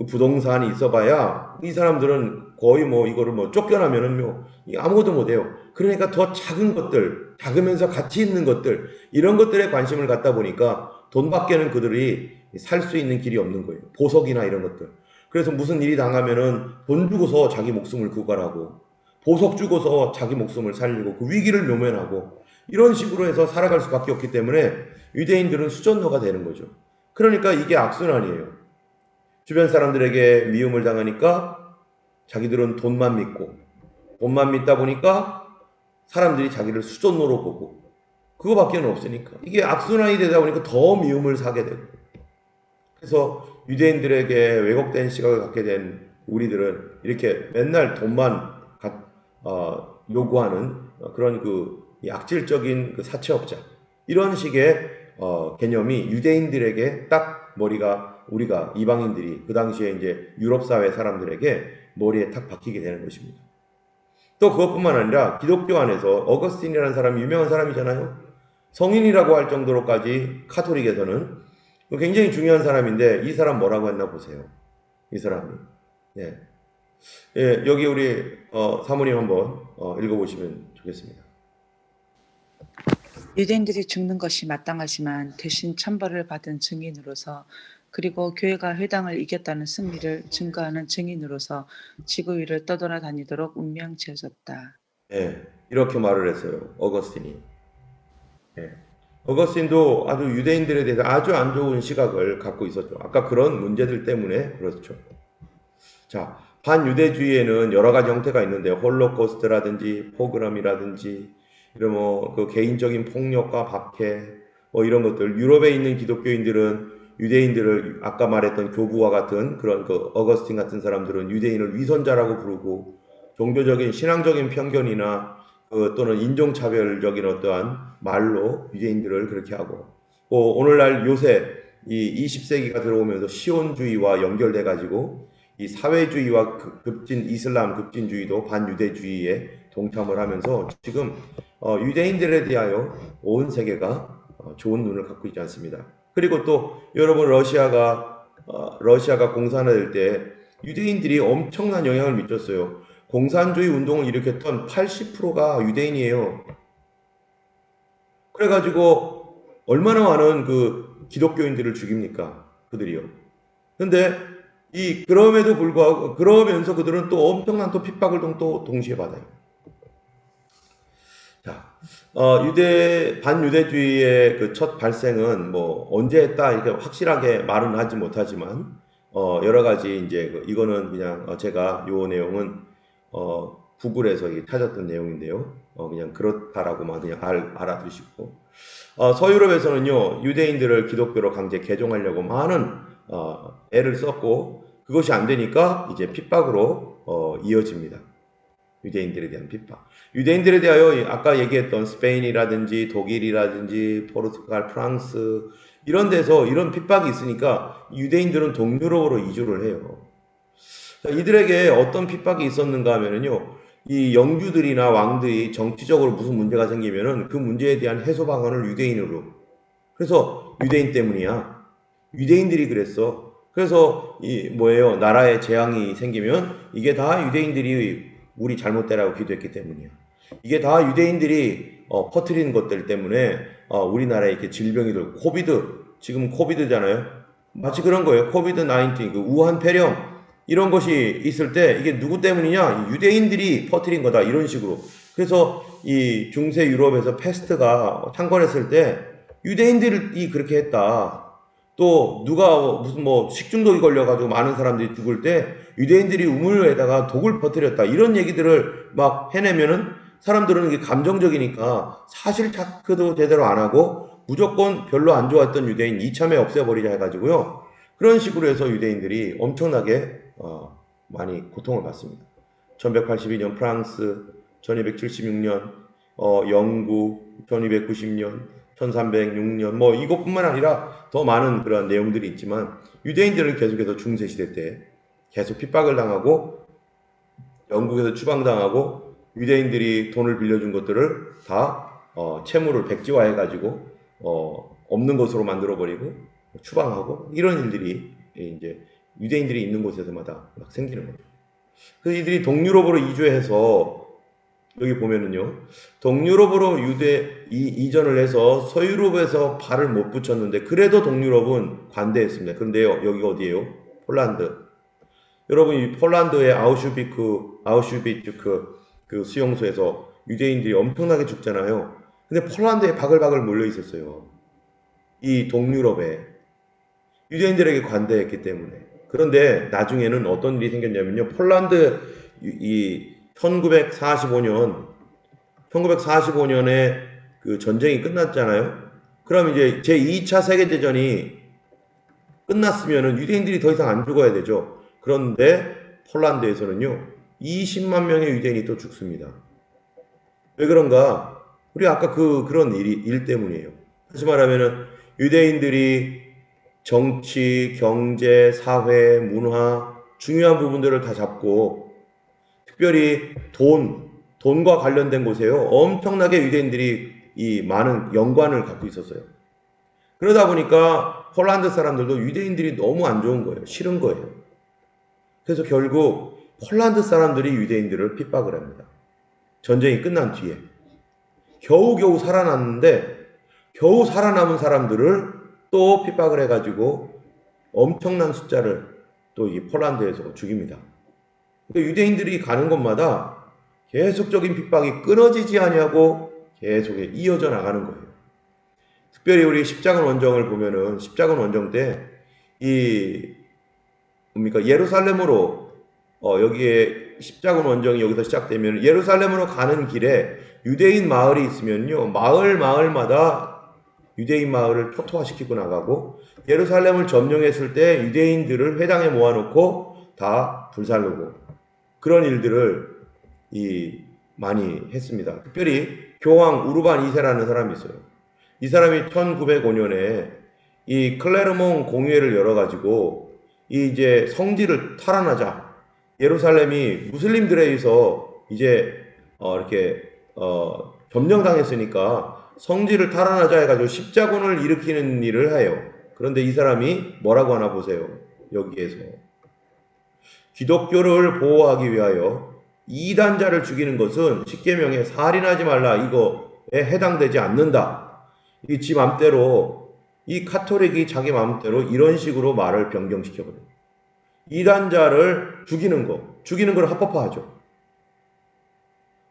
부동산이 있어봐야 이 사람들은 거의 이거를 쫓겨나면은 아무것도 못해요. 그러니까 더 작은 것들, 작으면서 가치 있는 것들, 이런 것들에 관심을 갖다 보니까 돈밖에는 그들이 살 수 있는 길이 없는 거예요. 보석이나 이런 것들. 그래서 무슨 일이 당하면은 돈 주고서 자기 목숨을 구걸하고, 보석 주고서 자기 목숨을 살리고, 그 위기를 모면하고, 이런 식으로 해서 살아갈 수밖에 없기 때문에 유대인들은 수전노가 되는 거죠. 그러니까 이게 악순환이에요. 주변 사람들에게 미움을 당하니까 자기들은 돈만 믿고, 돈만 믿다 보니까 사람들이 자기를 수전노로 보고, 그거밖에 없으니까 이게 악순환이 되다 보니까 더 미움을 사게 되고, 그래서 유대인들에게 왜곡된 시각을 갖게 된 우리들은 이렇게 맨날 돈만 요구하는 그런 이 악질적인 사채업자, 이런 식의 개념이 유대인들에게 딱 우리가 이방인들이 그 당시에 이제 유럽 사회 사람들에게 머리에 탁 박히게 되는 것입니다. 또 그것뿐만 아니라 기독교 안에서 어거스틴이라는 사람이 유명한 사람이잖아요. 성인이라고 할 정도로까지 카톨릭에서는 굉장히 중요한 사람인데, 이 사람 뭐라고 했나 보세요. 이 사람이. 예. 예, 여기 우리 사모님 한번 읽어보시면 좋겠습니다. 유대인들이 죽는 것이 마땅하지만 대신 천벌을 받은 증인으로서, 그리고 교회가 회당을 이겼다는 승리를 증거하는 증인으로서 지구 위를 떠돌아다니도록 운명지어졌다. 예, 이렇게 말을 했어요. 어거스틴이. 예. 어거스틴도 아주 유대인들에 대해서 아주 안 좋은 시각을 갖고 있었죠. 아까 그런 문제들 때문에 그렇죠. 자, 반유대주의에는 여러 가지 형태가 있는데, 홀로코스트라든지 포그럼이라든지 이런 그 개인적인 폭력과 박해 이런 것들, 유럽에 있는 기독교인들은 유대인들을 아까 말했던 교부와 같은 그런 어거스틴 같은 사람들은 유대인을 위선자라고 부르고, 종교적인 신앙적인 편견이나 또는 인종차별적인 어떠한 말로 유대인들을 그렇게 하고, 오늘날 요새 이 20세기가 들어오면서 시온주의와 연결돼 가지고 이 사회주의와 이슬람 급진주의도 반유대주의에 동참을 하면서 지금 유대인들에 대하여 온 세계가 좋은 눈을 갖고 있지 않습니다. 그리고 또 여러분, 러시아가 공산화될 때 유대인들이 엄청난 영향을 미쳤어요. 공산주의 운동을 일으켰던 80%가 유대인이에요. 그래가지고 얼마나 많은 기독교인들을 죽입니까? 그들이요. 근데 그럼에도 불구하고, 그러면서 그들은 또 엄청난 핍박을 또 동시에 받아요. 자, 반유대주의의 첫 발생은 언제 했다 이렇게 확실하게 말은 하지 못하지만, 여러 가지 이제 이거는 그냥 제가 요 내용은 구글에서 찾았던 내용인데요. 그냥 그렇다라고만 그냥 알아두시고, 서유럽에서는요, 유대인들을 기독교로 강제 개종하려고 많은 애를 썼고 그것이 안 되니까 이제 핍박으로 이어집니다. 유대인들에 대한 핍박. 유대인들에 대하여 아까 얘기했던 스페인이라든지 독일이라든지 포르투갈, 프랑스 이런 데서 이런 핍박이 있으니까 유대인들은 동유럽으로 이주를 해요. 자, 이들에게 어떤 핍박이 있었는가 하면은요, 이 영주들이나 왕들이 정치적으로 무슨 문제가 생기면은 그 문제에 대한 해소 방안을 유대인으로. 그래서 유대인 때문이야. 유대인들이 그랬어. 그래서 이 뭐예요? 나라에 재앙이 생기면 이게 다 유대인들이 우리 잘못되라고 기도했기 때문이야. 이게 다 유대인들이 퍼뜨리는 것들 때문에 우리나라에 이렇게 질병이 들고 지금 코비드잖아요. 마치 그런 거예요. 코비드-19, 그 우한 폐렴 이런 것이 있을 때 이게 누구 때문이냐? 유대인들이 퍼뜨린 거다 이런 식으로. 그래서 이 중세 유럽에서 패스트가 창궐했을 때 유대인들이 그렇게 했다. 또 누가 무슨 뭐 식중독이 걸려가지고 많은 사람들이 죽을 때 유대인들이 우물에다가 독을 퍼뜨렸다 이런 얘기들을 막 해내면은 사람들은 이게 감정적이니까 사실 체크도 제대로 안 하고 무조건 별로 안 좋았던 유대인 이참에 없애버리자 해가지고요. 그런 식으로 해서 유대인들이 엄청나게 많이 고통을 받습니다. 1182년 프랑스, 1276년 영국, 1290년, 1306년 뭐 이것뿐만 아니라 더 많은 그런 내용들이 있지만 유대인들은 계속해서 중세시대 때 계속 핍박을 당하고 영국에서 추방당하고 유대인들이 돈을 빌려준 것들을 다 채무를 백지화해가지고 없는 것으로 만들어버리고 추방하고 이런 일들이 이제 유대인들이 있는 곳에서마다 막 생기는 거예요. 그래서 이들이 동유럽으로 이주해서 여기 보면은요, 동유럽으로 이전을 해서 서유럽에서 발을 못 붙였는데 그래도 동유럽은 관대했습니다. 그런데요, 여기가 어디예요? 폴란드. 여러분 이 폴란드의 아우슈비츠 그 수용소에서 유대인들이 엄청나게 죽잖아요. 근데 폴란드에 바글바글 몰려 있었어요. 이 동유럽에 유대인들에게 관대했기 때문에. 그런데 나중에는 어떤 일이 생겼냐면요. 폴란드 이 1945년에 그 전쟁이 끝났잖아요. 그럼 이제 제2차 세계대전이 끝났으면은 유대인들이 더 이상 안 죽어야 되죠. 그런데 폴란드에서는요, 20만 명의 유대인이 또 죽습니다. 왜 그런가? 우리 아까 그런 일 때문이에요. 다시 말하면은 유대인들이 정치, 경제, 사회, 문화, 중요한 부분들을 다 잡고 특별히 돈과 관련된 곳에요. 엄청나게 유대인들이 이 많은 연관을 갖고 있었어요. 그러다 보니까 폴란드 사람들도 유대인들이 너무 안 좋은 거예요. 싫은 거예요. 그래서 결국 폴란드 사람들이 유대인들을 핍박을 합니다. 전쟁이 끝난 뒤에. 겨우겨우 살아났는데 겨우 살아남은 사람들을 또 핍박을 해가지고 엄청난 숫자를 또 이 폴란드에서 죽입니다. 그러니까 유대인들이 가는 곳마다 계속적인 핍박이 끊어지지 아니하고 계속 이어져 나가는 거예요. 특별히 우리 십자군 원정을 보면은 십자군 원정 때 예루살렘으로 여기에 십자군 원정이 여기서 시작되면 예루살렘으로 가는 길에 유대인 마을이 있으면요 마을마다 유대인 마을을 표토화시키고 나가고 예루살렘을 점령했을 때 유대인들을 회당에 모아놓고 다 불살르고 그런 일들을 많이 했습니다. 특별히 교황 우르반 2세라는 사람이 있어요. 이 사람이 1905년에 이 클레르몽 공회를 열어가지고 이제 성지를 탈환하자. 예루살렘이 무슬림들에 의해서 이제 이렇게 점령당했으니까 성지를 탈환하자 해가지고 십자군을 일으키는 일을 해요. 그런데 이 사람이 뭐라고 하나 보세요. 여기에서 기독교를 보호하기 위하여 이단자를 죽이는 것은 십계명에 살인하지 말라 이거에 해당되지 않는다. 이게 지 맘대로 이 카톨릭이 자기 맘대로 이런 식으로 말을 변경시켜버려요. 이단자를 죽이는 걸 합법화하죠.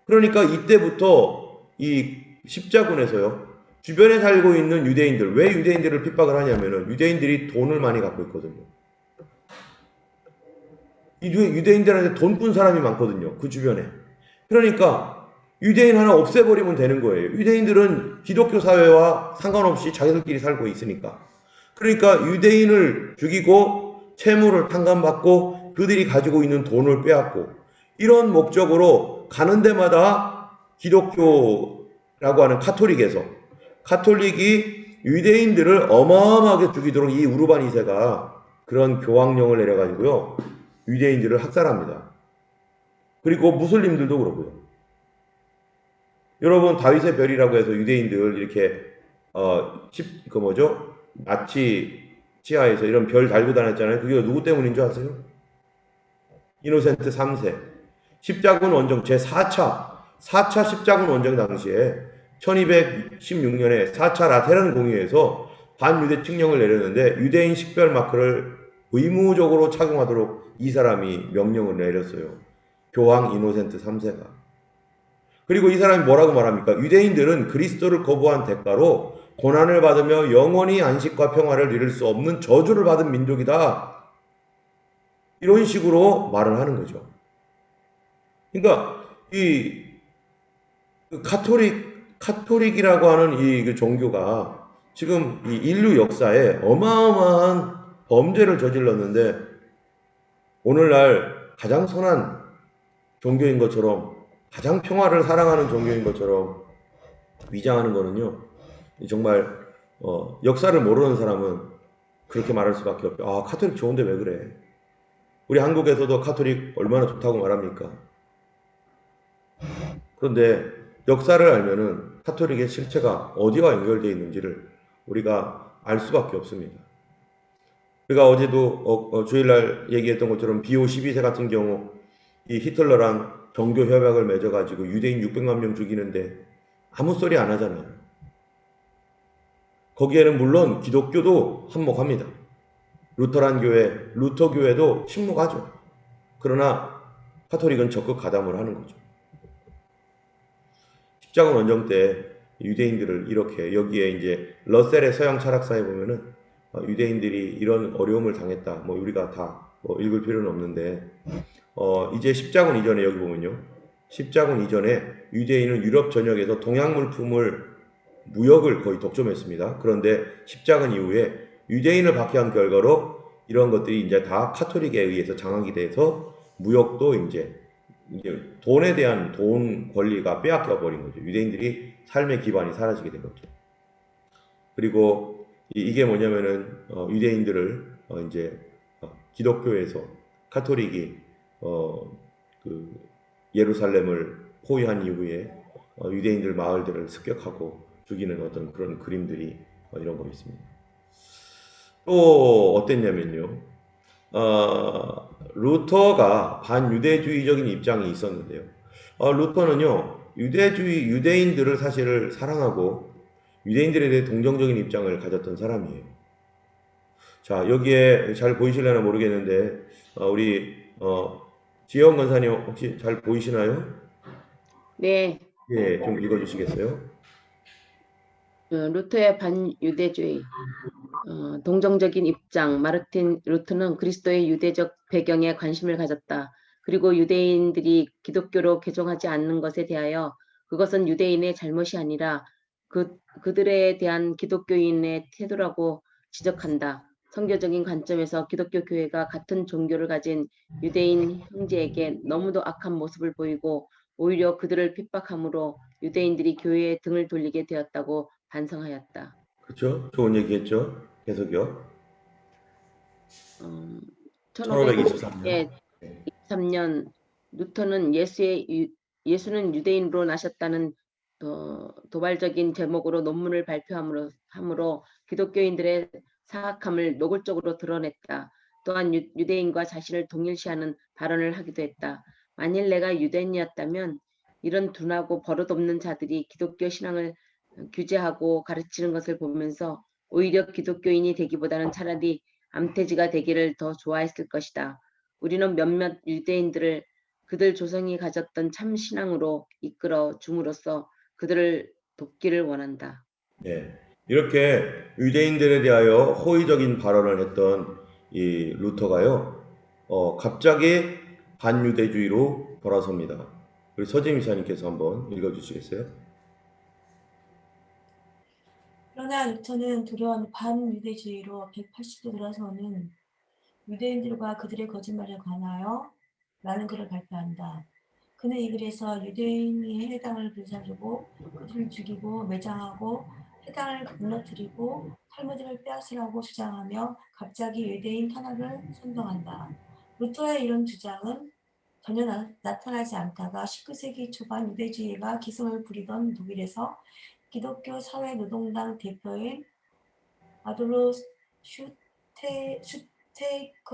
그러니까 이때부터 이 십자군에서요. 주변에 살고 있는 유대인들, 왜 유대인들을 핍박을 하냐면은 유대인들이 돈을 많이 갖고 있거든요. 유대인들한테 돈꾼 사람이 많거든요. 그 주변에. 그러니까 유대인 하나 없애버리면 되는 거예요. 유대인들은 기독교 사회와 상관없이 자기들끼리 살고 있으니까. 그러니까 유대인을 죽이고 채무를 탕감받고 그들이 가지고 있는 돈을 빼앗고 이런 목적으로 가는 데마다 기독교라고 하는 카톨릭이 유대인들을 어마어마하게 죽이도록 이 우르반 2세가 그런 교황령을 내려가지고요. 유대인들을 학살합니다. 그리고 무슬림들도 그러고요. 여러분 다윗의 별이라고 해서 유대인들 이렇게 나치 치하에서 이런 별 달고 다녔잖아요. 그게 누구 때문인 줄 아세요? 이노센트 3세. 십자군 원정 제4차 십자군 원정 당시에 1216년에 4차 라테란 공의회에서 반유대 칙령을 내렸는데 유대인 식별 마크를 의무적으로 착용하도록 이 사람이 명령을 내렸어요. 교황 이노센트 3세가. 그리고 이 사람이 뭐라고 말합니까? 유대인들은 그리스도를 거부한 대가로 고난을 받으며 영원히 안식과 평화를 이룰 수 없는 저주를 받은 민족이다. 이런 식으로 말을 하는 거죠. 그러니까 이 카톨릭이라고 하는 이 종교가 지금 이 인류 역사에 어마어마한 범죄를 저질렀는데 오늘날 가장 선한 종교인 것처럼 가장 평화를 사랑하는 종교인 것처럼 위장하는 거는요. 정말 역사를 모르는 사람은 그렇게 말할 수밖에 없죠. 아, 카톨릭 좋은데 왜 그래? 우리 한국에서도 카톨릭 얼마나 좋다고 말합니까? 그런데 역사를 알면은 카톨릭의 실체가 어디와 연결되어 있는지를 우리가 알 수밖에 없습니다. 우리가 어제도 주일날 얘기했던 것처럼 비오 12세 같은 경우 이 히틀러랑 정교 협약을 맺어가지고 유대인 600만 명 죽이는데 아무 소리 안 하잖아요. 거기에는 물론 기독교도 한몫합니다. 루터 교회도 침묵하죠. 그러나 카톨릭은 적극 가담을 하는 거죠. 십자군 원정 때 유대인들을 이렇게 여기에 이제 러셀의 서양 철학사에 보면은 유대인들이 이런 어려움을 당했다. 뭐 우리가 다 읽을 필요는 없는데 이제 십자군 이전에 여기 보면요. 십자군 이전에 유대인은 유럽 전역에서 동양 물품을 무역을 거의 독점했습니다. 그런데 십자군 이후에 유대인을 박해한 결과로 이런 것들이 이제 다 카톨릭에 의해서 장악이 돼서 무역도 이제 돈에 대한 돈 권리가 빼앗겨 버린 거죠. 유대인들이 삶의 기반이 사라지게 된 거죠. 그리고 이게 뭐냐면은 유대인들을 이제 기독교에서 카톨릭이 그 예루살렘을 포위한 이후에 유대인들 마을들을 습격하고 죽이는 어떤 그런 그림들이 이런 거 있습니다. 또 어땠냐면요. 루터가 반유대주의적인 입장이 있었는데요. 루터는요, 유대인들을 사실을 사랑하고 유대인들에 대해 동정적인 입장을 가졌던 사람이에요. 자, 여기에 잘 보이실려나 모르겠는데, 우리, 지혜원 권사님 혹시 잘 보이시나요? 네, 예, 좀 읽어주시겠어요? 루터의 반유대주의, 동정적인 입장. 마르틴 루터는 그리스도의 유대적 배경에 관심을 가졌다. 그리고 유대인들이 기독교로 개종하지 않는 것에 대하여 그것은 유대인의 잘못이 아니라 그들에 대한 기독교인의 태도라고 지적한다. 선교적인 관점에서 기독교 교회가 같은 종교를 가진 유대인 형제에게 너무도 악한 모습을 보이고 오히려 그들을 핍박함으로 유대인들이 교회에 등을 돌리게 되었다고 반성하였다. 그렇죠? 좋은 얘기했죠? 계속요. 1523년 1523년. 루터는 예수는 유대인으로 나셨다는 도발적인 제목으로 논문을 발표함으로 기독교인들의 사악함을 노골적으로 드러냈다. 또한 유대인과 자신을 동일시하는 발언을 하기도 했다. 만일 내가 유대인이었다면 이런 둔하고 버릇없는 자들이 기독교 신앙을 규제하고 가르치는 것을 보면서 오히려 기독교인이 되기보다는 차라리 암태지가 되기를 더 좋아했을 것이다. 우리는 몇몇 유대인들을 그들 조상이 가졌던 참 신앙으로 이끌어 줌으로써 그들을 돕기를 원한다. 예. 이렇게 유대인들에 대하여 호의적인 발언을 했던 이 루터가요, 갑자기 반유대주의로 돌아섭니다. 우리 서재미 사님께서 한번 읽어주시겠어요? 그러나 루터는 두려운 반유대주의로 180도 돌아서는 유대인들과 그들의 거짓말에 관하여 라는 글을 발표한다. 그는 이 글에서 유대인이 해당을 불사르고 그들을 죽이고 매장하고 해당을 무너뜨리고 탈무드를 빼앗으라고 주장하며 갑자기 유대인 탄압을 선동한다. 루터의 이런 주장은 전혀 나타나지 않다가 19세기 초반 유대주의가 기승을 부리던 독일에서 기독교 사회노동당 대표인 아돌로 슈테이커에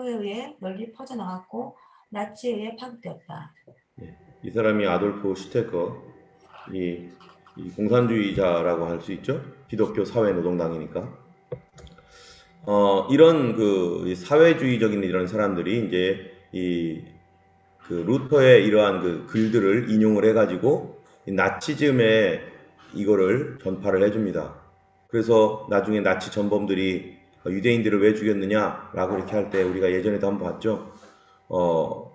의해 널리 퍼져나갔고 나치에 의해 파급되었다. 이 사람이 아돌프 슈테커, 이 공산주의자라고 할 수 있죠. 기독교 사회노동당이니까. 이런 그 사회주의적인 이런 사람들이 이제 그 루터의 이러한 그 글들을 인용을 해가지고 이 나치즘에 이거를 전파를 해줍니다. 그래서 나중에 나치 전범들이 유대인들을 왜 죽였느냐라고 이렇게 할 때 우리가 예전에도 한번 봤죠.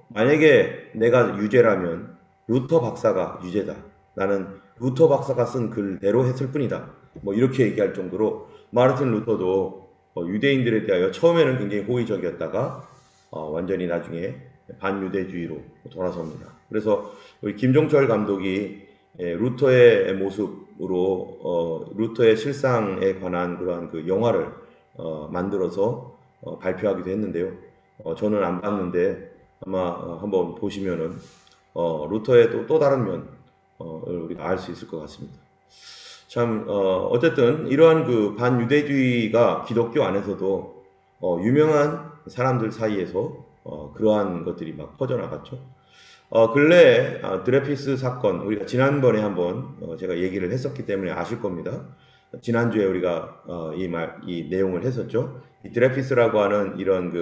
만약에 내가 유죄라면 루터 박사가 유죄다. 나는 루터 박사가 쓴 글대로 했을 뿐이다. 뭐 이렇게 얘기할 정도로 마르틴 루터도 유대인들에 대하여 처음에는 굉장히 호의적이었다가 완전히 나중에 반유대주의로 돌아섭니다. 그래서 우리 김종철 감독이 루터의 모습으로 루터의 실상에 관한 그러한 그 영화를 만들어서 발표하기도 했는데요. 저는 안 봤는데 아마 한번 보시면은 루터의 또 다른 면을 우리가 알 수 있을 것 같습니다. 참 어쨌든 이러한 그 반유대주의가 기독교 안에서도 유명한 사람들 사이에서 그러한 것들이 막 퍼져나갔죠. 근래에 드레피스 사건 우리가 지난번에 한번 제가 얘기를 했었기 때문에 아실 겁니다. 지난주에 우리가 이 내용을 했었죠. 이 드레피스라고 하는 이런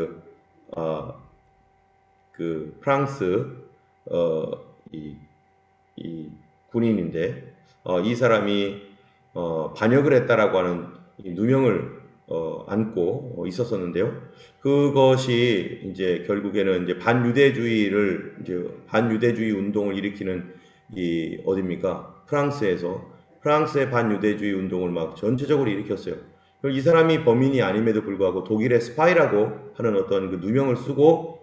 그 프랑스 이 군인인데 이 사람이 반역을 했다라고 하는 이 누명을 안고 있었었는데요. 그것이 이제 결국에는 이제 반유대주의 운동을 일으키는 이 어디입니까? 프랑스의 반유대주의 운동을 막 전체적으로 일으켰어요. 이 사람이 범인이 아님에도 불구하고 독일의 스파이라고 하는 어떤 그 누명을 쓰고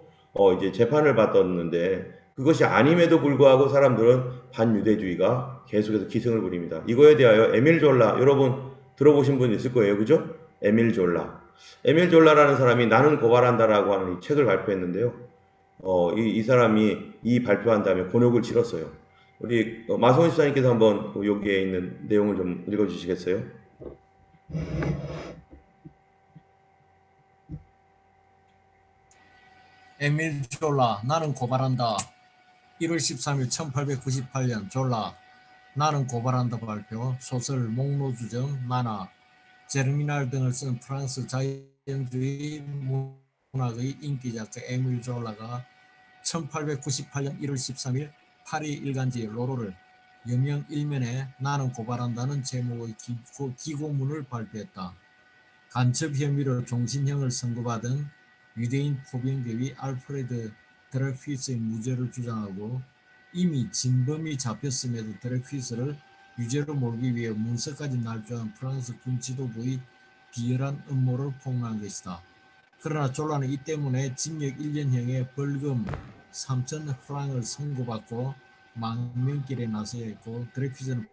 이제 재판을 받았는데 그것이 아님에도 불구하고 사람들은 반유대주의가 계속해서 기승을 부립니다. 이거에 대하여 에밀 졸라 여러분 들어보신 분 있을 거예요. 그죠? 에밀 졸라라는 사람이 나는 고발한다라고 하는 이 책을 발표했는데요. 이 사람이 이 발표한 다음에 곤욕을 치렀어요. 우리 마성훈 시장님께서 한번 여기에 있는 내용을 좀 읽어주시겠어요? 에밀 졸라 나는 고발한다. 1월 13일 1898년 졸라 나는 고발한다 발표 소설 목로주점 만화 제르미날 등을 쓴 프랑스 자연주의 문학의 인기 작가 에밀 졸라가 1898년 1월 13일 파리 일간지 로로를 여명 일면에 나는 고발한다는 제목의 기고문을 발표했다. 간첩 혐의로 종신형을 선고받은 유대인 포병대위 알프레드 드레피스의 무죄를 주장하고 이미 진범이 잡혔음에도 드레피스를 유죄로 몰기 위해 문서까지 날조한 프랑스 군 지도부의 비열한 음모를 폭로한 것이다. 그러나 졸라는 이 때문에 징역 1년형의 벌금 3,000프랑을 선고받고 망명길에 나서야 했고 드레피스는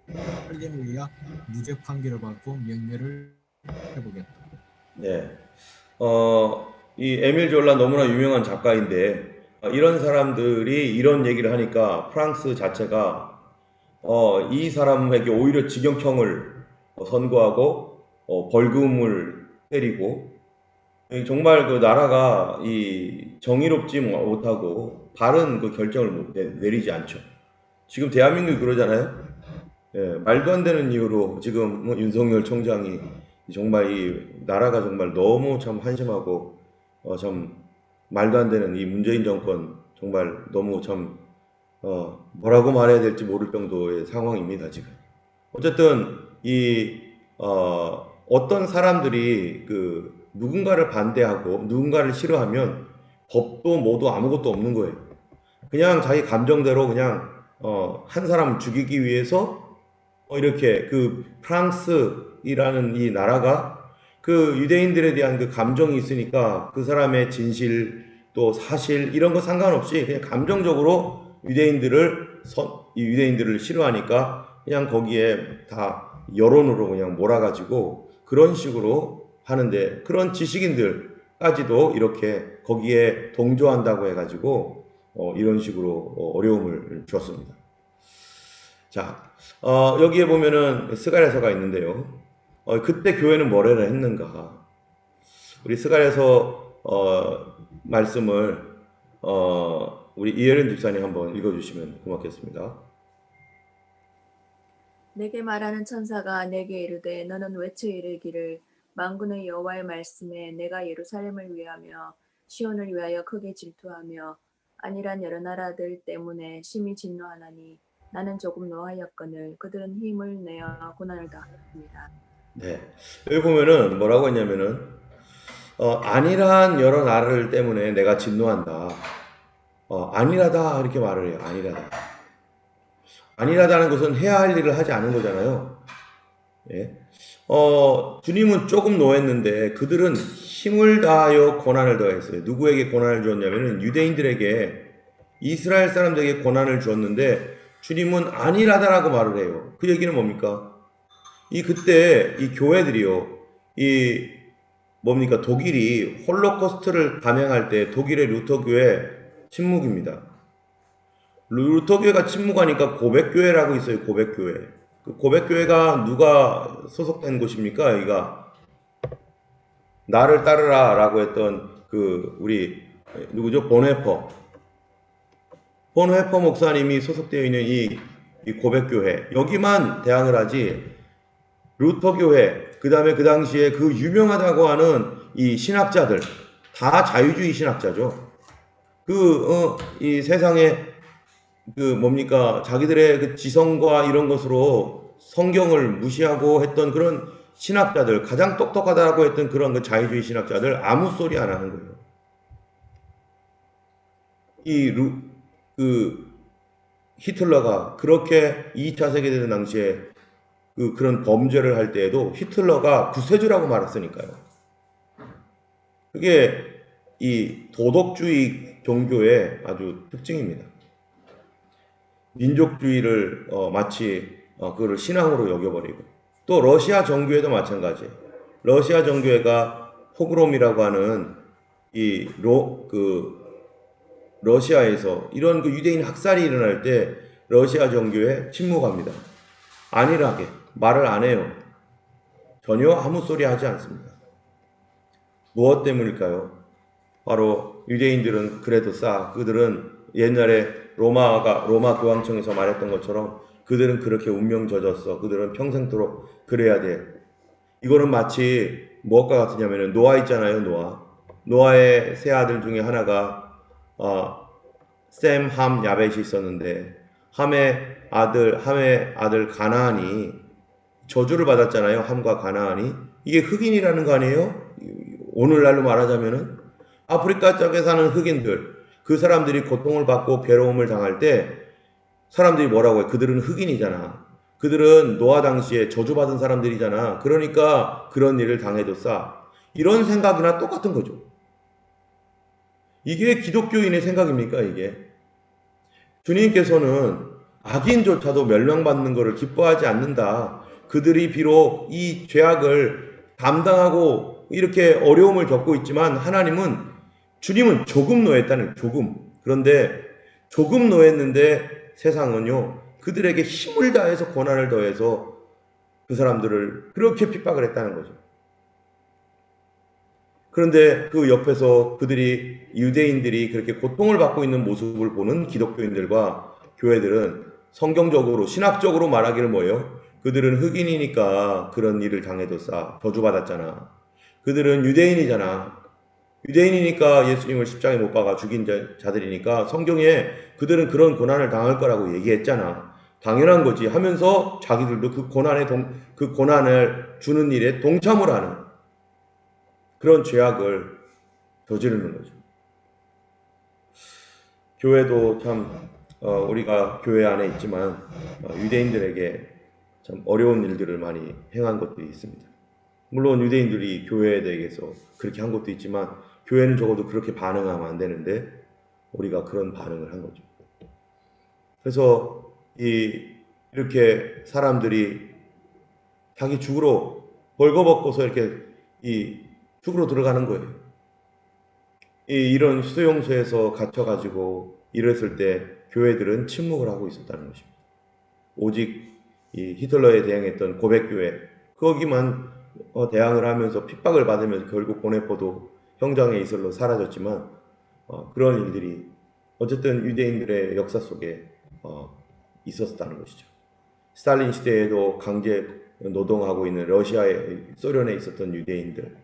8년 후에야 무죄 판결을 받고 명예를 회복했다. 네. 이 에밀 졸라 너무나 유명한 작가인데 이런 사람들이 이런 얘기를 하니까 프랑스 자체가 이 사람에게 오히려 징역형을 선고하고 벌금을 때리고 정말 그 나라가 이 정의롭지 못하고 바른 그 결정을 내리지 않죠. 지금 대한민국이 그러잖아요. 예, 말도 안 되는 이유로 지금 윤석열 총장이 정말 이 나라가 정말 너무 참 한심하고 참 말도 안 되는 이 문재인 정권 정말 너무 참 뭐라고 말해야 될지 모를 정도의 상황입니다 지금. 어쨌든 이 어떤 사람들이 그 누군가를 반대하고 누군가를 싫어하면 법도 뭐도 아무것도 없는 거예요. 그냥 자기 감정대로 그냥 한 사람을 죽이기 위해서 이렇게 그 프랑스 이라는 이 나라가 그 유대인들에 대한 그 감정이 있으니까 그 사람의 진실 또 사실 이런 거 상관없이 그냥 감정적으로 유대인들을 싫어하니까 그냥 거기에 다 여론으로 그냥 몰아가지고 그런 식으로 하는데, 그런 지식인들까지도 이렇게 거기에 동조한다고 해가지고 이런 식으로 어려움을 줬습니다. 자, 여기에 보면은 스가랴서가 있는데요. 그때 교회는 뭐래를 했는가? 우리 스가랴서 말씀을 우리 이혜련 집사님 한번 읽어주시면 고맙겠습니다. 내게 말하는 천사가 내게 이르되 너는 외쳐 이르기를 만군의 여호와의 말씀에 내가 예루살렘을 위하며 시온을 위하여 크게 질투하며 아니란 여러 나라들 때문에 심히 진노하나니 나는 조금 노하였거늘 그들은 힘을 내어 고난을 당하였습니다. 네, 여기 보면은 뭐라고 했냐면은 안일한 여러 나라들 때문에 내가 진노한다. 안일하다 이렇게 말을 해요. 안일하다. 안일하다는 것은 해야 할 일을 하지 않은 거잖아요. 예. 주님은 조금 노했는데 그들은 힘을 다하여 고난을 더했어요. 누구에게 고난을 주었냐면은 유대인들에게, 이스라엘 사람들에게 고난을 주었는데 주님은 안일하다라고 말을 해요. 그 얘기는 뭡니까? 그때 이 교회들이요, 독일이 홀로코스트를 감행할 때 독일의 루터교회 침묵입니다. 루터교회가 침묵하니까 고백교회라고 있어요. 고백교회. 그 고백교회가 누가 소속된 곳입니까? 여기가 나를 따르라 라고 했던 우리 누구죠? 본회퍼 목사님이 소속되어 있는 이 고백교회, 여기만 대항을 하지 루터교회, 그 다음에 그 당시에 그 유명하다고 하는 이 신학자들 다 자유주의 신학자죠. 이 세상에 자기들의 그 지성과 이런 것으로 성경을 무시하고 했던 그런 신학자들, 가장 똑똑하다고 했던 그런 그 자유주의 신학자들 아무 소리 안 하는 거예요. 히틀러가 그렇게 2차 세계대전 당시에 그런 범죄를 할 때에도 히틀러가 구세주라고 말했으니까요. 그게 이 도덕주의 종교의 아주 특징입니다. 민족주의를 마치 그걸 신앙으로 여겨버리고, 또 러시아 정교회도 마찬가지예요. 러시아 정교회가 포그롬이라고 하는 러시아에서 이런 그 유대인 학살이 일어날 때 러시아 정교회 침묵합니다. 안일하게 말을 안 해요. 전혀 아무 소리 하지 않습니다. 무엇 때문일까요? 바로 유대인들은 그래도 그들은 옛날에 로마 교황청에서 말했던 것처럼 그들은 그렇게 운명 젖었어. 그들은 평생토록 그래야 돼. 이거는 마치 무엇과 같으냐면 노아 있잖아요. 노아의 세 아들 중에 하나가 셈, 함, 야벳이 있었는데 함의 아들 가나안이 저주를 받았잖아요. 함과 가나안이. 이게 흑인이라는 거 아니에요? 오늘날로 말하자면은 아프리카 쪽에 사는 흑인들, 그 사람들이 고통을 받고 괴로움을 당할 때 사람들이 뭐라고 해? 그들은 흑인이잖아. 그들은 노아 당시에 저주받은 사람들이잖아. 그러니까 그런 일을 당해도 이런 생각이나 똑같은 거죠. 이게 기독교인의 생각입니까? 이게 주님께서는 악인조차도 멸망받는 것을 기뻐하지 않는다. 그들이 비록 이 죄악을 담당하고 이렇게 어려움을 겪고 있지만 주님은 조금 노했다는, 조금. 그런데 조금 노했는데 세상은요, 그들에게 힘을 다해서 고난을 더해서 그 사람들을 그렇게 핍박을 했다는 거죠. 그런데 그 옆에서 유대인들이 그렇게 고통을 받고 있는 모습을 보는 기독교인들과 교회들은 성경적으로, 신학적으로 말하기를 뭐예요? 그들은 흑인이니까 그런 일을 당해도 저주받았잖아. 그들은 유대인이잖아. 유대인이니까 예수님을 십자가에 못 박아 죽인 자들이니까 성경에 그들은 그런 고난을 당할 거라고 얘기했잖아. 당연한 거지 하면서 자기들도 그 고난을 주는 일에 동참을 하는 그런 죄악을 저지르는 거죠. 교회도 참 우리가 교회 안에 있지만 유대인들에게 참 어려운 일들을 많이 행한 것들이 있습니다. 물론 유대인들이 교회에 대해서 그렇게 한 것도 있지만 교회는 적어도 그렇게 반응하면 안 되는데 우리가 그런 반응을 한 거죠. 그래서 이렇게 사람들이 자기 죽으로 벌거벗고서 이렇게 죽으로 들어가는 거예요. 이런 수용소에서 갇혀가지고 이랬을 때 교회들은 침묵을 하고 있었다는 것입니다. 오직 이 히틀러에 대항했던 고백교회 거기만 대항을 하면서 핍박을 받으면서 결국 보네포도 형장의 이슬로 사라졌지만 그런 일들이 어쨌든 유대인들의 역사 속에 있었다는 것이죠. 스탈린 시대에도 강제 노동하고 있는 소련에 있었던 유대인들,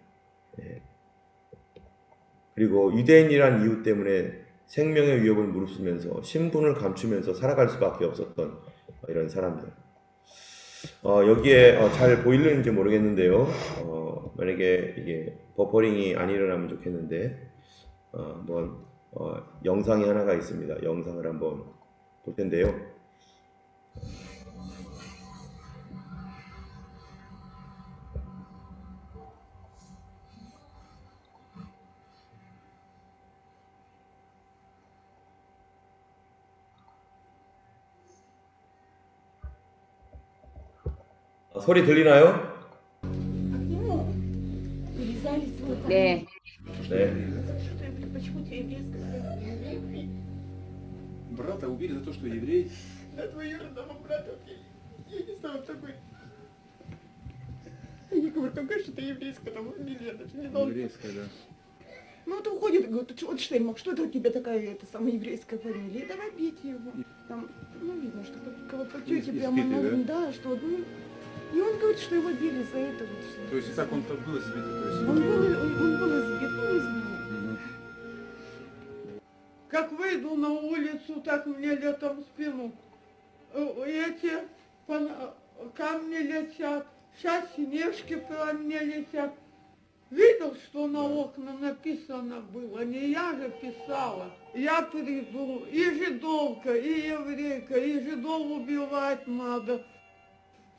그리고 유대인이란 이유 때문에 생명의 위협을 무릅쓰면서 신분을 감추면서 살아갈 수밖에 없었던 이런 사람들. 여기에 잘 보이는지 모르겠는데요. 만약에 이게 버퍼링이 안 일어나면 좋겠는데 한번 영상이 하나가 있습니다. 영상을 한번 볼 텐데요. 소리 들리나요? 네. 네. Брата убили за то, что еврей. Двоюродного брата, я не знаю, такой. Я говорю, какая же это еврейская там фамилия, даже не знаю. Еврейская, да. Ну, вот уходит, говорит, вот Штейнмах, что это у тебя такая, это самая еврейская фамилия? Давай бить его. Там, ну, видно, что по тете прямо, Испитый, да, что, ну, и он говорит, что его били за это. Вот, То есть так он был избит? То есть... он был избит, ну, не знаю. Как выйду на улицу, так мне летом в спину. Эти камни летят, сейчас снежки по мне летят. Видел, что на окна написано было? Не я же писала. Я приду, и жидовка, и еврейка, и жидов убивать надо.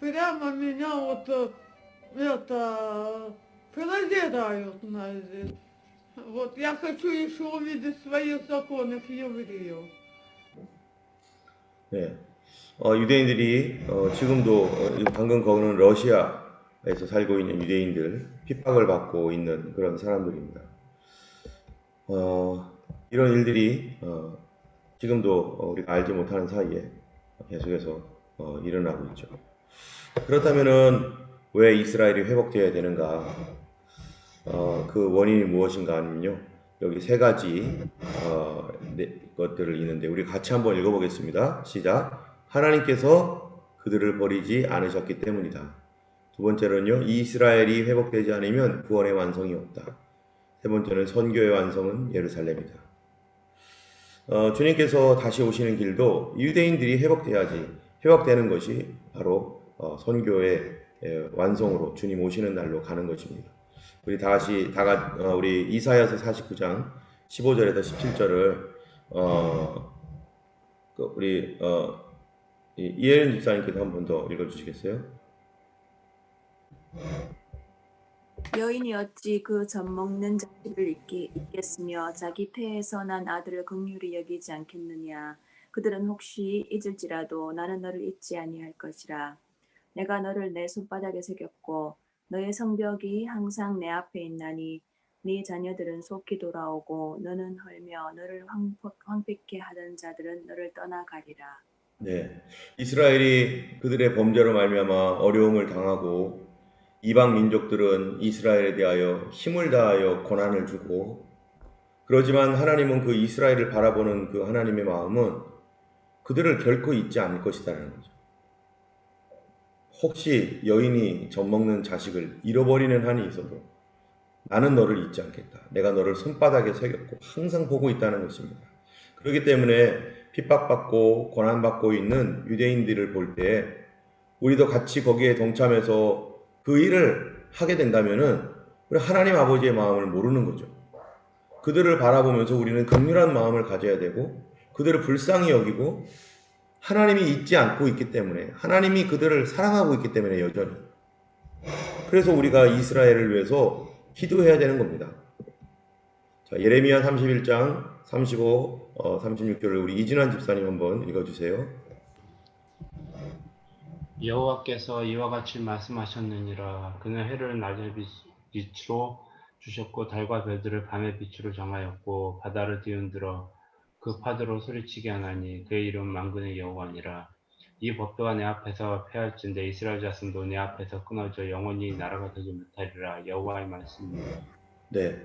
Прямо меня вот проверяют на это. Вот я хочу еще увидеть свои законы к евреев. 네. 유대인들이 지금도 방금 거기는 러시아에서 살고 있는 유대인들 핍박을 받고 있는 그런 사람들입니다. 이런 일들이 지금도 우리가 알지 못하는 사이에 계속해서 일어나고 있죠. 그렇다면은 왜 이스라엘이 회복되어야 되는가? 그 원인이 무엇인가 하면요. 여기 세 가지 것들을 있는데 우리 같이 한번 읽어보겠습니다. 시작. 하나님께서 그들을 버리지 않으셨기 때문이다. 두 번째로는요. 이스라엘이 회복되지 않으면 구원의 완성이 없다. 세 번째는 선교의 완성은 예루살렘이다. 주님께서 다시 오시는 길도 유대인들이 회복되는 것이 바로 선교의 완성으로 주님 오시는 날로 가는 것입니다. 우리 우리 이사야서 49장 15절에서 17절을 우리 이혜연 집사님께서 한 번 더 읽어주시겠어요? 여인이 어찌 그 젖먹는 자식을 잊겠으며 자기 태에서 난 아들을 긍휼히 여기지 않겠느냐. 그들은 혹시 잊을지라도 나는 너를 잊지 아니할 것이라. 내가 너를 내 손바닥에 새겼고 너의 성벽이 항상 내 앞에 있나니 네 자녀들은 속히 돌아오고 너는 헐며 너를 황폐케 하던 자들은 너를 떠나가리라. 네, 이스라엘이 그들의 범죄로 말미암아 어려움을 당하고 이방 민족들은 이스라엘에 대하여 힘을 다하여 고난을 주고 그러지만 하나님은 그 이스라엘을 바라보는 그 하나님의 마음은 그들을 결코 잊지 않을 것이다라는 거죠. 혹시 여인이 젖먹는 자식을 잃어버리는 한이 있어도 나는 너를 잊지 않겠다. 내가 너를 손바닥에 새겼고 항상 보고 있다는 것입니다. 그렇기 때문에 핍박받고 고난받고 있는 유대인들을 볼 때 우리도 같이 거기에 동참해서 그 일을 하게 된다면은 우리 하나님 아버지의 마음을 모르는 거죠. 그들을 바라보면서 우리는 긍휼한 마음을 가져야 되고 그들을 불쌍히 여기고 하나님이 잊지 않고 있기 때문에, 하나님이 그들을 사랑하고 있기 때문에 여전히. 그래서 우리가 이스라엘을 위해서 기도해야 되는 겁니다. 자, 예레미야 31장 35, 36절을 우리 이진환 집사님 한번 읽어주세요. 여호와께서 이와 같이 말씀하셨느니라. 그는 해를 낮의 빛으로 주셨고 달과 별들을 밤의 빛으로 정하였고 바다를 뒤흔들어 그 파도로 소리치게 하나니 그의 이름 만군의 여호와니라. 이 법도가 내 앞에서 패할진대 이스라엘 자손도 내 앞에서 끊어져 영원히 나라가 되지 못하리라. 여호와의 말씀입니다. 네,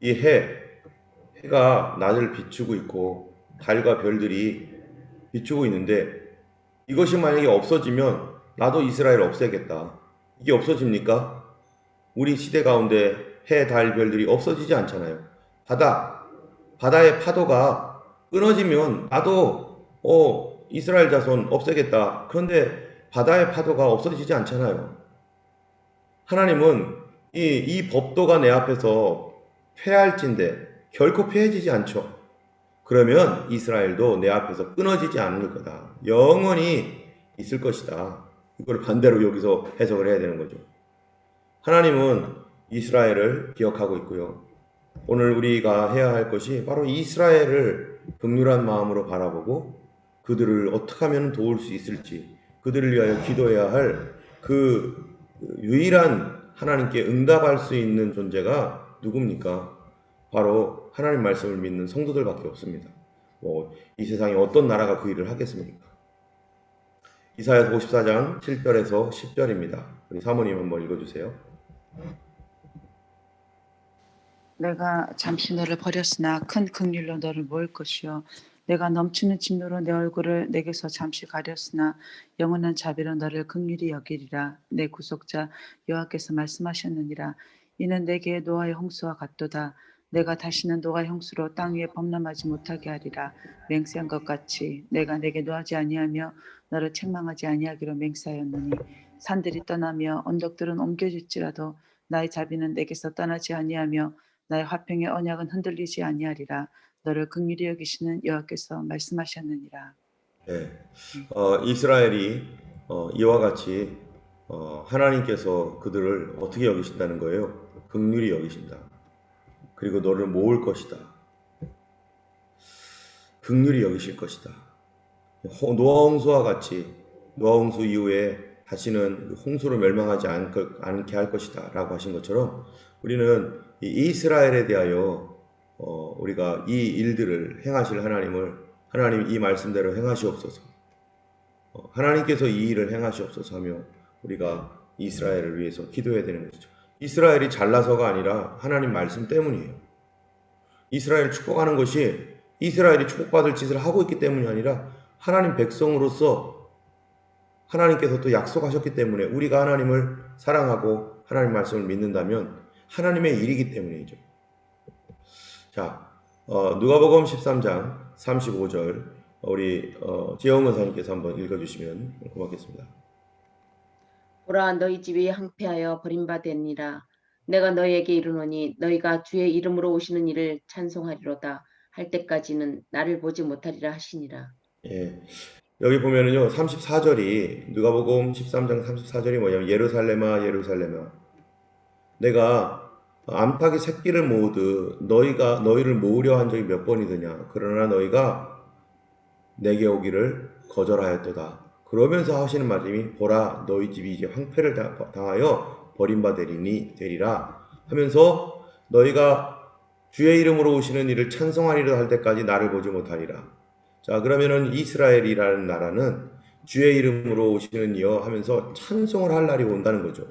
이 해가 낮을 비추고 있고 달과 별들이 비추고 있는데 이것이 만약에 없어지면 나도 이스라엘 없애겠다. 이게 없어집니까? 우리 시대 가운데 해, 달, 별들이 없어지지 않잖아요. 바다의 파도가 끊어지면 나도 이스라엘 자손 없애겠다. 그런데 바다의 파도가 없어지지 않잖아요. 하나님은 이 법도가 내 앞에서 패할진대 결코 패해지지 않죠. 그러면 이스라엘도 내 앞에서 끊어지지 않을 거다. 영원히 있을 것이다. 이걸 반대로 여기서 해석을 해야 되는 거죠. 하나님은 이스라엘을 기억하고 있고요. 오늘 우리가 해야 할 것이 바로 이스라엘을 긍휼한 마음으로 바라보고 그들을 어떻게 하면 도울 수 있을지, 그들을 위하여 기도해야 할 그 유일한 하나님께 응답할 수 있는 존재가 누굽니까? 바로 하나님 말씀을 믿는 성도들밖에 없습니다. 이 세상에 어떤 나라가 그 일을 하겠습니까? 이사야서 54장 7절에서 10절입니다. 우리 사모님 한번 읽어주세요. 내가 잠시 너를 버렸으나 큰 긍휼로 너를 모을 것이요 내가 넘치는 진노로 내 얼굴을 내게서 잠시 가렸으나 영원한 자비로 너를 긍휼히 여기리라. 내 구속자 여호와께서 말씀하셨느니라. 이는 내게 노아의 홍수와 같도다. 내가 다시는 노아의 홍수로 땅 위에 범람하지 못하게 하리라. 맹세한 것 같이 내가 내게 노하지 아니하며 너를 책망하지 아니하기로 맹세하였느니 산들이 떠나며 언덕들은 옮겨질지라도 나의 자비는 내게서 떠나지 아니하며 나의 화평의 언약은 흔들리지 아니하리라. 너를 긍휼히 여기시는 여호와께서 말씀하셨느니라. 네, 이스라엘이 이와 같이 하나님께서 그들을 어떻게 여기신다는 거예요? 긍휼히 여기신다. 그리고 너를 모을 것이다. 긍휼히 여기실 것이다. 노아 홍수와 같이 노아 홍수 이후에 다시는 홍수로 멸망하지 않게 할 것이다 라고 하신 것처럼 우리는 이 이스라엘에 대하여 우리가 이 일들을 행하실 하나님 이 말씀대로 행하시옵소서. 하나님께서 이 일을 행하시옵소서 하며 우리가 이스라엘을 위해서 기도해야 되는 것이죠. 이스라엘이 잘나서가 아니라 하나님 말씀 때문이에요. 이스라엘 축복하는 것이 이스라엘이 축복받을 짓을 하고 있기 때문이 아니라 하나님 백성으로서 하나님께서 또 약속하셨기 때문에 우리가 하나님을 사랑하고 하나님 말씀을 믿는다면 하나님의 일이기 때문이죠. 자, 누가복음 13장 35절 우리 지영 권사님께서 한번 읽어주시면 고맙겠습니다. 보라 너희 집이 항폐하여 버림받았니라. 내가 너희에게 이르노니 너희가 주의 이름으로 오시는 이를 찬송하리로다 할 때까지는 나를 보지 못하리라 하시니라. 예, 여기 보면은요 34절이 누가복음 13장 34절이 뭐냐면 예루살렘아 예루살렘아 내가 암탉이 새끼를 모으듯 너희를 모으려 한 적이 몇 번이더냐. 그러나 너희가 내게 오기를 거절하였도다. 그러면서 하시는 말씀이 보라 너희 집이 이제 황폐를 당하여 버림받으리니 되리라 하면서 너희가 주의 이름으로 오시는 이를 찬송하리라 할 때까지 나를 보지 못하리라. 자, 그러면은 이스라엘이라는 나라는 주의 이름으로 오시는 이여 하면서 찬송을 할 날이 온다는 거죠.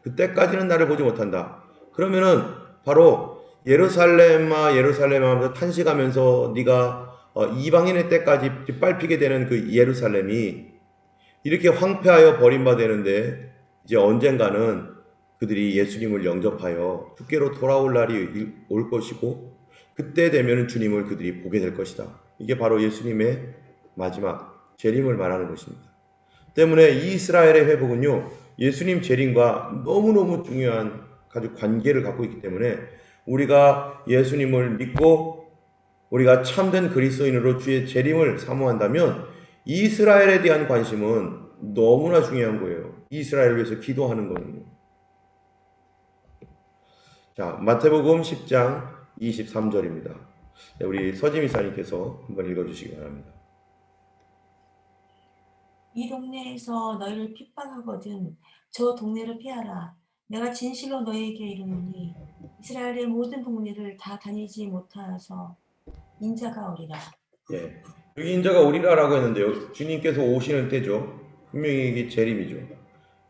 그때까지는 나를 보지 못한다. 그러면은 바로 예루살렘아 예루살렘아 하면서 탄식하면서 네가 이방인의 때까지 빗밟히게 되는 그 예루살렘이 이렇게 황폐하여 버림받았는데 이제 언젠가는 그들이 예수님을 영접하여 주께로 돌아올 날이 올 것이고 그때 되면 주님을 그들이 보게 될 것이다. 이게 바로 예수님의 마지막 재림을 말하는 것입니다. 때문에 이 이스라엘의 회복은요 예수님 재림과 너무너무 중요한 아주 관계를 갖고 있기 때문에 우리가 예수님을 믿고 우리가 참된 그리스도인으로 주의 재림을 사모한다면 이스라엘에 대한 관심은 너무나 중요한 거예요. 이스라엘을 위해서 기도하는 거는요. 자, 마태복음 10장 23절입니다. 우리 서지미사님께서 한번 읽어주시기 바랍니다. 이 동네에서 너희를 핍박하거든 저 동네를 피하라. 내가 진실로 너희에게 이르노니 이스라엘의 모든 동네를 다 다니지 못하여서 인자가 오리라. 예, 여기 인자가 오리라라고 했는데요. 주님께서 오시는 때죠. 분명히 이게 재림이죠.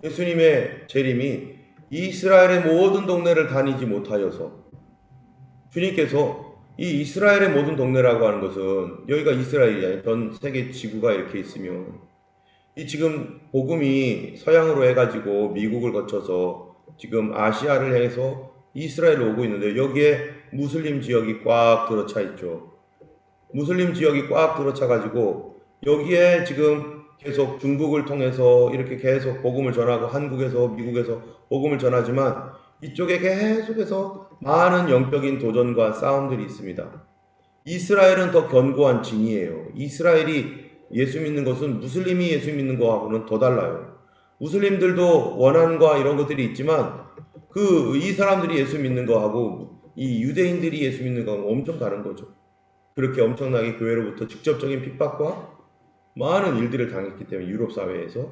예수님의 재림이 이스라엘의 모든 동네를 다니지 못하여서, 주님께서 이 이스라엘의 모든 동네라고 하는 것은 여기가 이스라엘이 아니라 전 세계 지구가 이렇게 있으면 이 지금 복음이 서양으로 해가지고 미국을 거쳐서 지금 아시아를 해서 이스라엘로 오고 있는데 여기에 무슬림 지역이 꽉 들어차 있죠. 무슬림 지역이 꽉 들어차 가지고 여기에 지금 계속 중국을 통해서 이렇게 계속 복음을 전하고 한국에서 미국에서 복음을 전하지만 이쪽에 계속해서 많은 영적인 도전과 싸움들이 있습니다. 이스라엘은 더 견고한 진이에요. 이스라엘이 예수 믿는 것은 무슬림이 예수 믿는 거하고는 더 달라요. 무슬림들도 원한과 이런 것들이 있지만 이 사람들이 예수 믿는 거하고 이 유대인들이 예수 믿는 거하고 엄청 다른 거죠. 그렇게 엄청나게 교회로부터 직접적인 핍박과 많은 일들을 당했기 때문에 유럽 사회에서,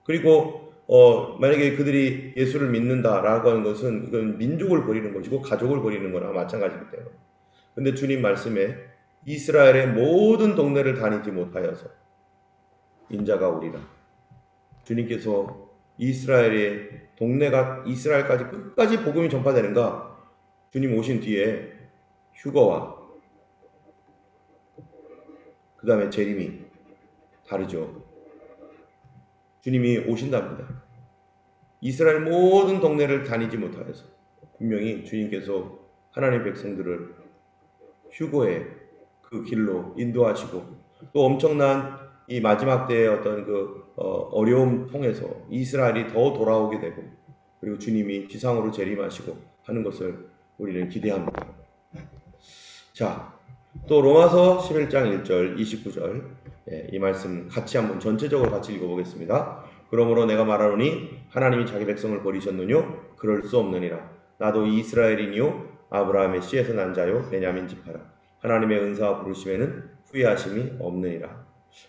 그리고 만약에 그들이 예수를 믿는다라고 하는 것은 그건 민족을 버리는 것이고 가족을 버리는 거나 마찬가지이기 때문에. 근데 주님 말씀에 이스라엘의 모든 동네를 다니지 못하여서 인자가 오리라. 주님께서 이스라엘의 동네가 이스라엘까지 끝까지 복음이 전파되는가? 주님 오신 뒤에 휴거와 그 다음에 재림이 다르죠. 주님이 오신답니다. 이스라엘 모든 동네를 다니지 못하여서 분명히 주님께서 하나님의 백성들을 휴거의 그 길로 인도하시고 또 엄청난 이 마지막 때의 어떤 어려움 통해서 이스라엘이 더 돌아오게 되고 그리고 주님이 지상으로 재림하시고 하는 것을 우리는 기대합니다. 자, 또 로마서 11장 1절 29절 이 말씀 같이 한번 전체적으로 같이 읽어보겠습니다. 그러므로 내가 말하노니 하나님이 자기 백성을 버리셨느뇨? 그럴 수 없느니라. 나도 이스라엘이니요 아브라함의 씨에서 난 자요 베냐민 지파라. 하나님의 은사와 부르심에는 후회하심이 없느니라.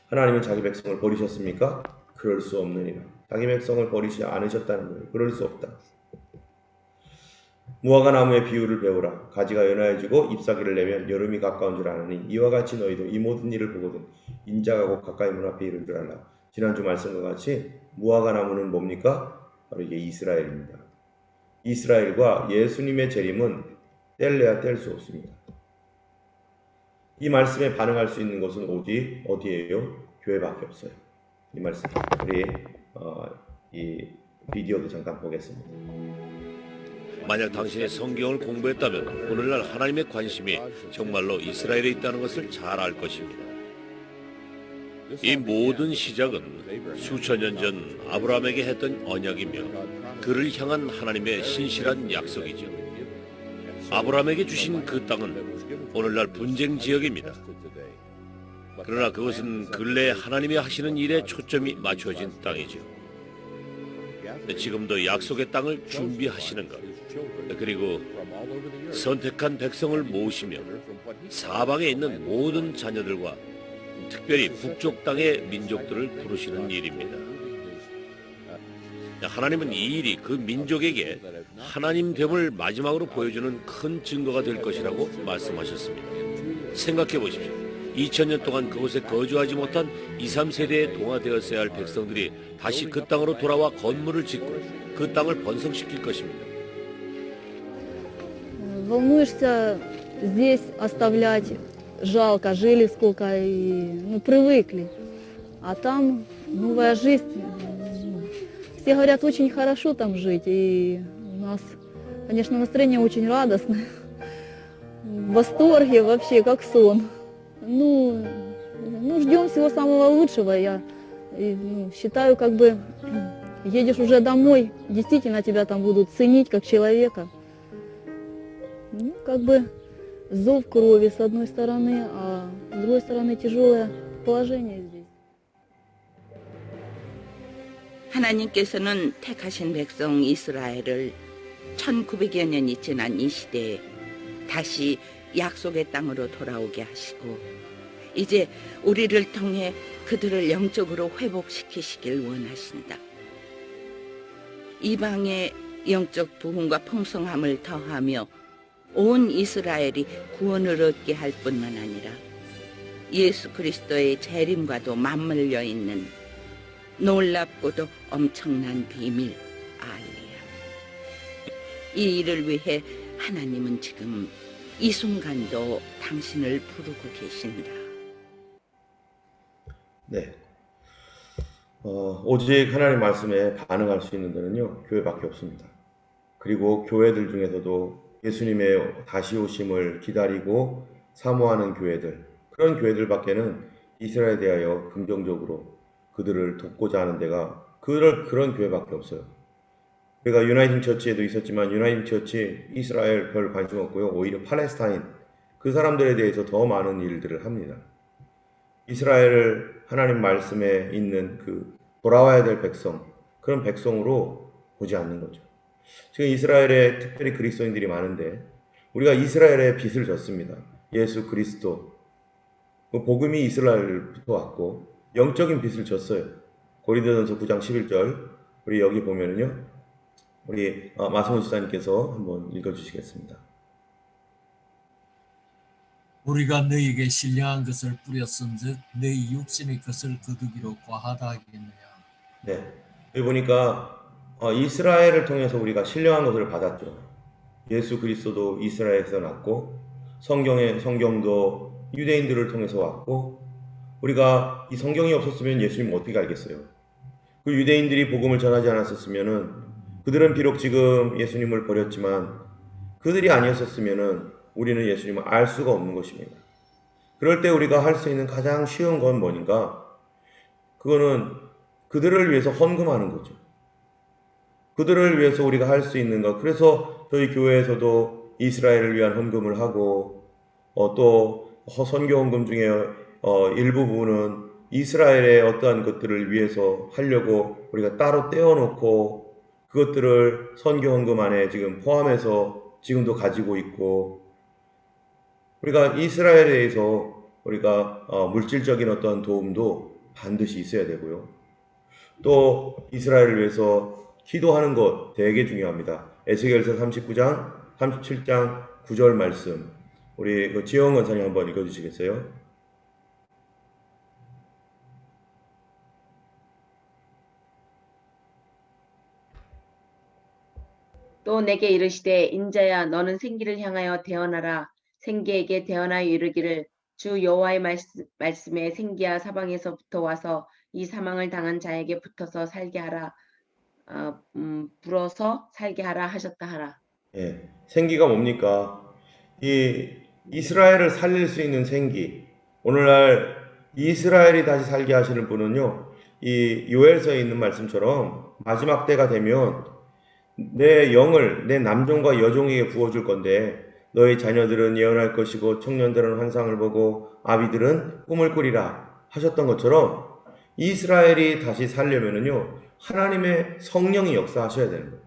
하나님은 자기 백성을 버리셨습니까? 그럴 수 없느니라. 자기 백성을 버리지 않으셨다는 거예요. 그럴 수 없다. 무화과 나무의 비유를 배우라. 가지가 연하여지고 잎사귀를 내면 여름이 가까운 줄 아느니 이와 같이 너희도 이 모든 일을 보거든 인자가 곧 가까이 문 앞에 이른 줄 알라. 지난주 말씀과 같이 무화과 나무는 뭡니까? 바로 이게 이스라엘입니다. 이스라엘과 예수님의 재림은 뗄래야 뗄 수 없습니다. 이 말씀에 반응할 수 있는 것은 어디예요? 교회밖에 없어요. 이 말씀. 우리 이 비디오도 잠깐 보겠습니다. 만약 당신이 성경을 공부했다면 오늘날 하나님의 관심이 정말로 이스라엘에 있다는 것을 잘 알 것입니다. 이 모든 시작은 수천 년 전 아브라함에게 했던 언약이며 그를 향한 하나님의 신실한 약속이죠. 아브라함에게 주신 그 땅은 오늘날 분쟁 지역입니다. 그러나 그것은 근래 하나님이 하시는 일에 초점이 맞춰진 땅이죠. 지금도 약속의 땅을 준비하시는 것, 그리고 선택한 백성을 모으시며 사방에 있는 모든 자녀들과 특별히 북쪽 땅의 민족들을 부르시는 일입니다. 하나님은 이 일이 그 민족에게 하나님됨을 마지막으로 보여주는 큰 증거가 될 것이라고 말씀하셨습니다. 생각해 보십시오. 2000년 동안 그곳에 거주하지 못한 2, 3세대에 동화되었어야 할 백성들이 다시 그 땅으로 돌아와 건물을 짓고 그 땅을 번성시킬 것입니다. Волнуешься здесь оставлять, жалко, жили сколько и привыкли. А там новая жизнь. Все говорят, очень хорошо там жить, и у нас, конечно, настроение очень радостное. В восторге вообще, как сон. Ну, ждем всего самого лучшего. Я считаю, как бы едешь уже домой, действительно тебя там будут ценить как человека. Ну, как бы зов крови с одной стороны, а с другой стороны тяжелое положение здесь. 하나님께서는 택하신 백성 이스라엘을 1900여 년이 지난 이 시대에 다시 약속의 땅으로 돌아오게 하시고 이제 우리를 통해 그들을 영적으로 회복시키시길 원하신다. 이방의 영적 부흥과 풍성함을 더하며 온 이스라엘이 구원을 얻게 할 뿐만 아니라 예수 그리스도의 재림과도 맞물려 있는 놀랍고도 엄청난 비밀 알리야. 이 일을 위해 하나님은 지금 이 순간도 당신을 부르고 계신다. 네. 오직 하나님 말씀에 반응할 수 있는 데는요, 교회밖에 없습니다. 그리고 교회들 중에서도 예수님의 다시 오심을 기다리고 사모하는 교회들, 그런 교회들밖에는 이스라엘에 대하여 긍정적으로 그들을 돕고자 하는 데가 그런 교회밖에 없어요. 우리가 유나이팅 처치에도 있었지만 유나이팅 처치 이스라엘 별 관심 없고요. 오히려 팔레스타인 그 사람들에 대해서 더 많은 일들을 합니다. 이스라엘을 하나님 말씀에 있는 그 돌아와야 될 백성, 그런 백성으로 보지 않는 거죠. 지금 이스라엘에 특별히 그리스도인들이 많은데 우리가 이스라엘에 빚을 졌습니다. 예수 그리스도 복음이 이스라엘부터 왔고 영적인 빚을 졌어요. 고린도전서 9장 11절 우리 여기 보면은요, 우리 마성훈 지사님께서 한번 읽어주시겠습니다. 우리가 너희에게 신령한 것을 뿌렸은즉 너희 육신의 것을 거두기로 과하다 하겠느냐. 네, 여기 보니까 이스라엘을 통해서 우리가 신령한 것을 받았죠. 예수 그리스도도 이스라엘에서 났고 성경도 유대인들을 통해서 왔고 우리가 이 성경이 없었으면 예수님 어떻게 알겠어요? 그 유대인들이 복음을 전하지 않았었으면은 그들은 비록 지금 예수님을 버렸지만 그들이 아니었었으면은 우리는 예수님을 알 수가 없는 것입니다. 그럴 때 우리가 할 수 있는 가장 쉬운 건 뭐인가? 그거는 그들을 위해서 헌금하는 거죠. 그들을 위해서 우리가 할 수 있는 것. 그래서 저희 교회에서도 이스라엘을 위한 헌금을 하고 또 선교 헌금 중에 일부분은 이스라엘의 어떠한 것들을 위해서 하려고 우리가 따로 떼어놓고 그것들을 선교 헌금 안에 지금 포함해서 지금도 가지고 있고 우리가 이스라엘에 대해서 우리가 물질적인 어떤 도움도 반드시 있어야 되고요. 또 이스라엘을 위해서 기도하는 것 되게 중요합니다. 에스겔서 39장, 37장 9절 말씀 우리 지영 권사님 한번 읽어주시겠어요? 또 내게 이르시되 인자야 너는 생기를 향하여 대언하라. 생기에게 대언하여 이르기를 주 여호와의 말씀에 생기야 사방에서부터 와서 이 사망을 당한 자에게 붙어서 살게 하라. 불어서 살게 하라 하셨다 하라. 예, 생기가 뭡니까? 이 이스라엘을 살릴 수 있는 생기. 오늘날 이스라엘이 다시 살게 하시는 분은요, 이 요엘서에 있는 말씀처럼 마지막 때가 되면 내 영을 내 남종과 여종에게 부어줄 건데 너희 자녀들은 예언할 것이고 청년들은 환상을 보고 아비들은 꿈을 꾸리라 하셨던 것처럼 이스라엘이 다시 살려면은요, 하나님의 성령이 역사하셔야 되는 거예요.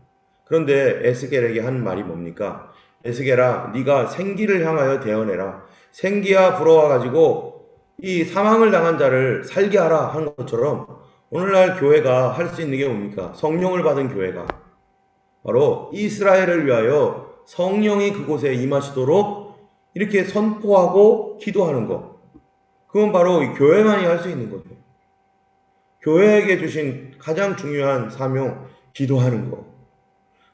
그런데 에스겔에게 한 말이 뭡니까? 에스겔아, 네가 생기를 향하여 대언해라. 생기야 불어와 가지고 이 사망을 당한 자를 살게 하라 한 것처럼 오늘날 교회가 할 수 있는 게 뭡니까? 성령을 받은 교회가 바로 이스라엘을 위하여 성령이 그곳에 임하시도록 이렇게 선포하고 기도하는 것. 그건 바로 이 교회만이 할 수 있는 거죠. 교회에게 주신 가장 중요한 사명, 기도하는 것.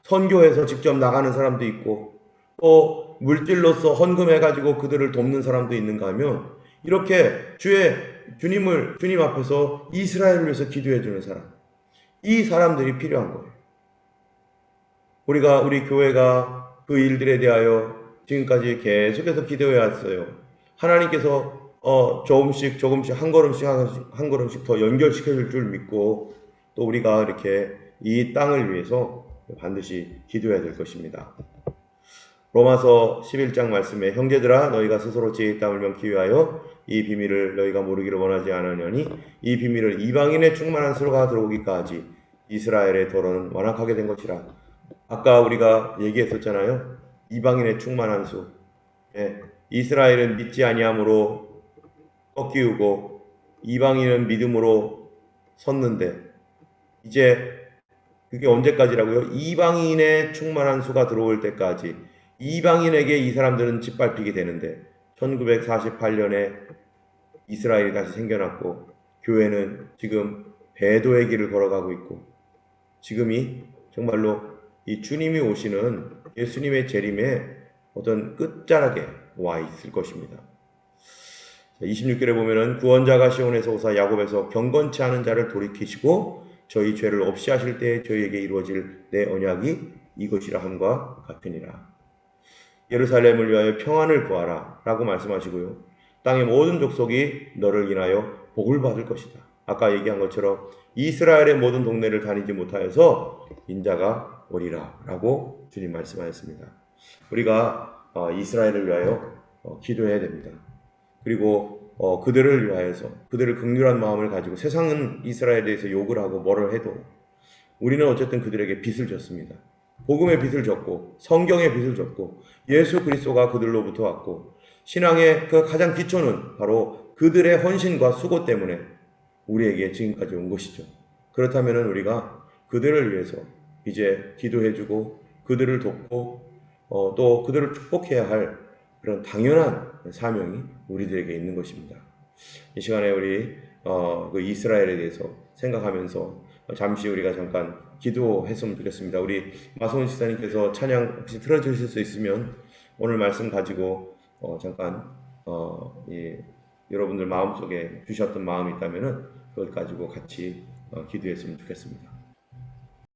선교해서 직접 나가는 사람도 있고 또 물질로서 헌금해가지고 그들을 돕는 사람도 있는가 하면 이렇게 주님 앞에서 이스라엘을 위해서 기도해주는 사람. 이 사람들이 필요한 거예요. 우리 교회가 그 일들에 대하여 지금까지 계속해서 기도해 왔어요. 하나님께서 조금씩 한 걸음씩 더 연결시켜 줄 줄 믿고 또 우리가 이렇게 이 땅을 위해서 반드시 기도해야 될 것입니다. 로마서 11장 말씀에 형제들아 너희가 스스로 지혜의 땀을 명기 위하여 이 비밀을 너희가 모르기를 원하지 않으려니 이 비밀을 이방인의 충만한 수로가 들어오기까지 이스라엘의 도로는 완악하게 된 것이라. 아까 우리가 얘기했었잖아요. 이방인의 충만한 수. 예, 이스라엘은 믿지 아니함으로 꺾이우고 이방인은 믿음으로 섰는데 이제 그게 언제까지라고요? 이방인의 충만한 수가 들어올 때까지 이방인에게 이 사람들은 짓밟히게 되는데 1948년에 이스라엘이 다시 생겨났고 교회는 지금 배도의 길을 걸어가고 있고 지금이 정말로 이 주님이 오시는 예수님의 재림에 어떤 끝자락에 와 있을 것입니다. 26절에 보면은 구원자가 시온에서 오사 야곱에서 경건치 않은 자를 돌이키시고 저희 죄를 없이 하실 때에 저희에게 이루어질 내 언약이 이것이라 함과 같으니라. 예루살렘을 위하여 평안을 구하라 라고 말씀하시고요. 땅의 모든 족속이 너를 인하여 복을 받을 것이다. 아까 얘기한 것처럼 이스라엘의 모든 동네를 다니지 못하여서 인자가 오리라 라고 주님 말씀하셨습니다. 우리가 이스라엘을 위하여 기도해야 됩니다. 그리고 그들을 위하여서 그들을 긍휼한 마음을 가지고 세상은 이스라엘에 대해서 욕을 하고 뭐를 해도 우리는 어쨌든 그들에게 빚을 졌습니다. 복음의 빚을 졌고 성경의 빚을 졌고 예수 그리스도가 그들로부터 왔고 신앙의 그 가장 기초는 바로 그들의 헌신과 수고 때문에 우리에게 지금까지 온 것이죠. 그렇다면 우리가 그들을 위해서 이제 기도해주고 그들을 돕고 또 그들을 축복해야 할 그런 당연한 사명이 우리들에게 있는 것입니다. 이 시간에 우리 그 이스라엘에 대해서 생각하면서 잠시 우리가 잠깐 기도했으면 좋겠습니다. 우리 마성훈 집사님께서 찬양 혹시 틀어주실 수 있으면 오늘 말씀 가지고 잠깐 여러분들 마음속에 주셨던 마음이 있다면은 그걸 가지고 같이 기도했으면 좋겠습니다.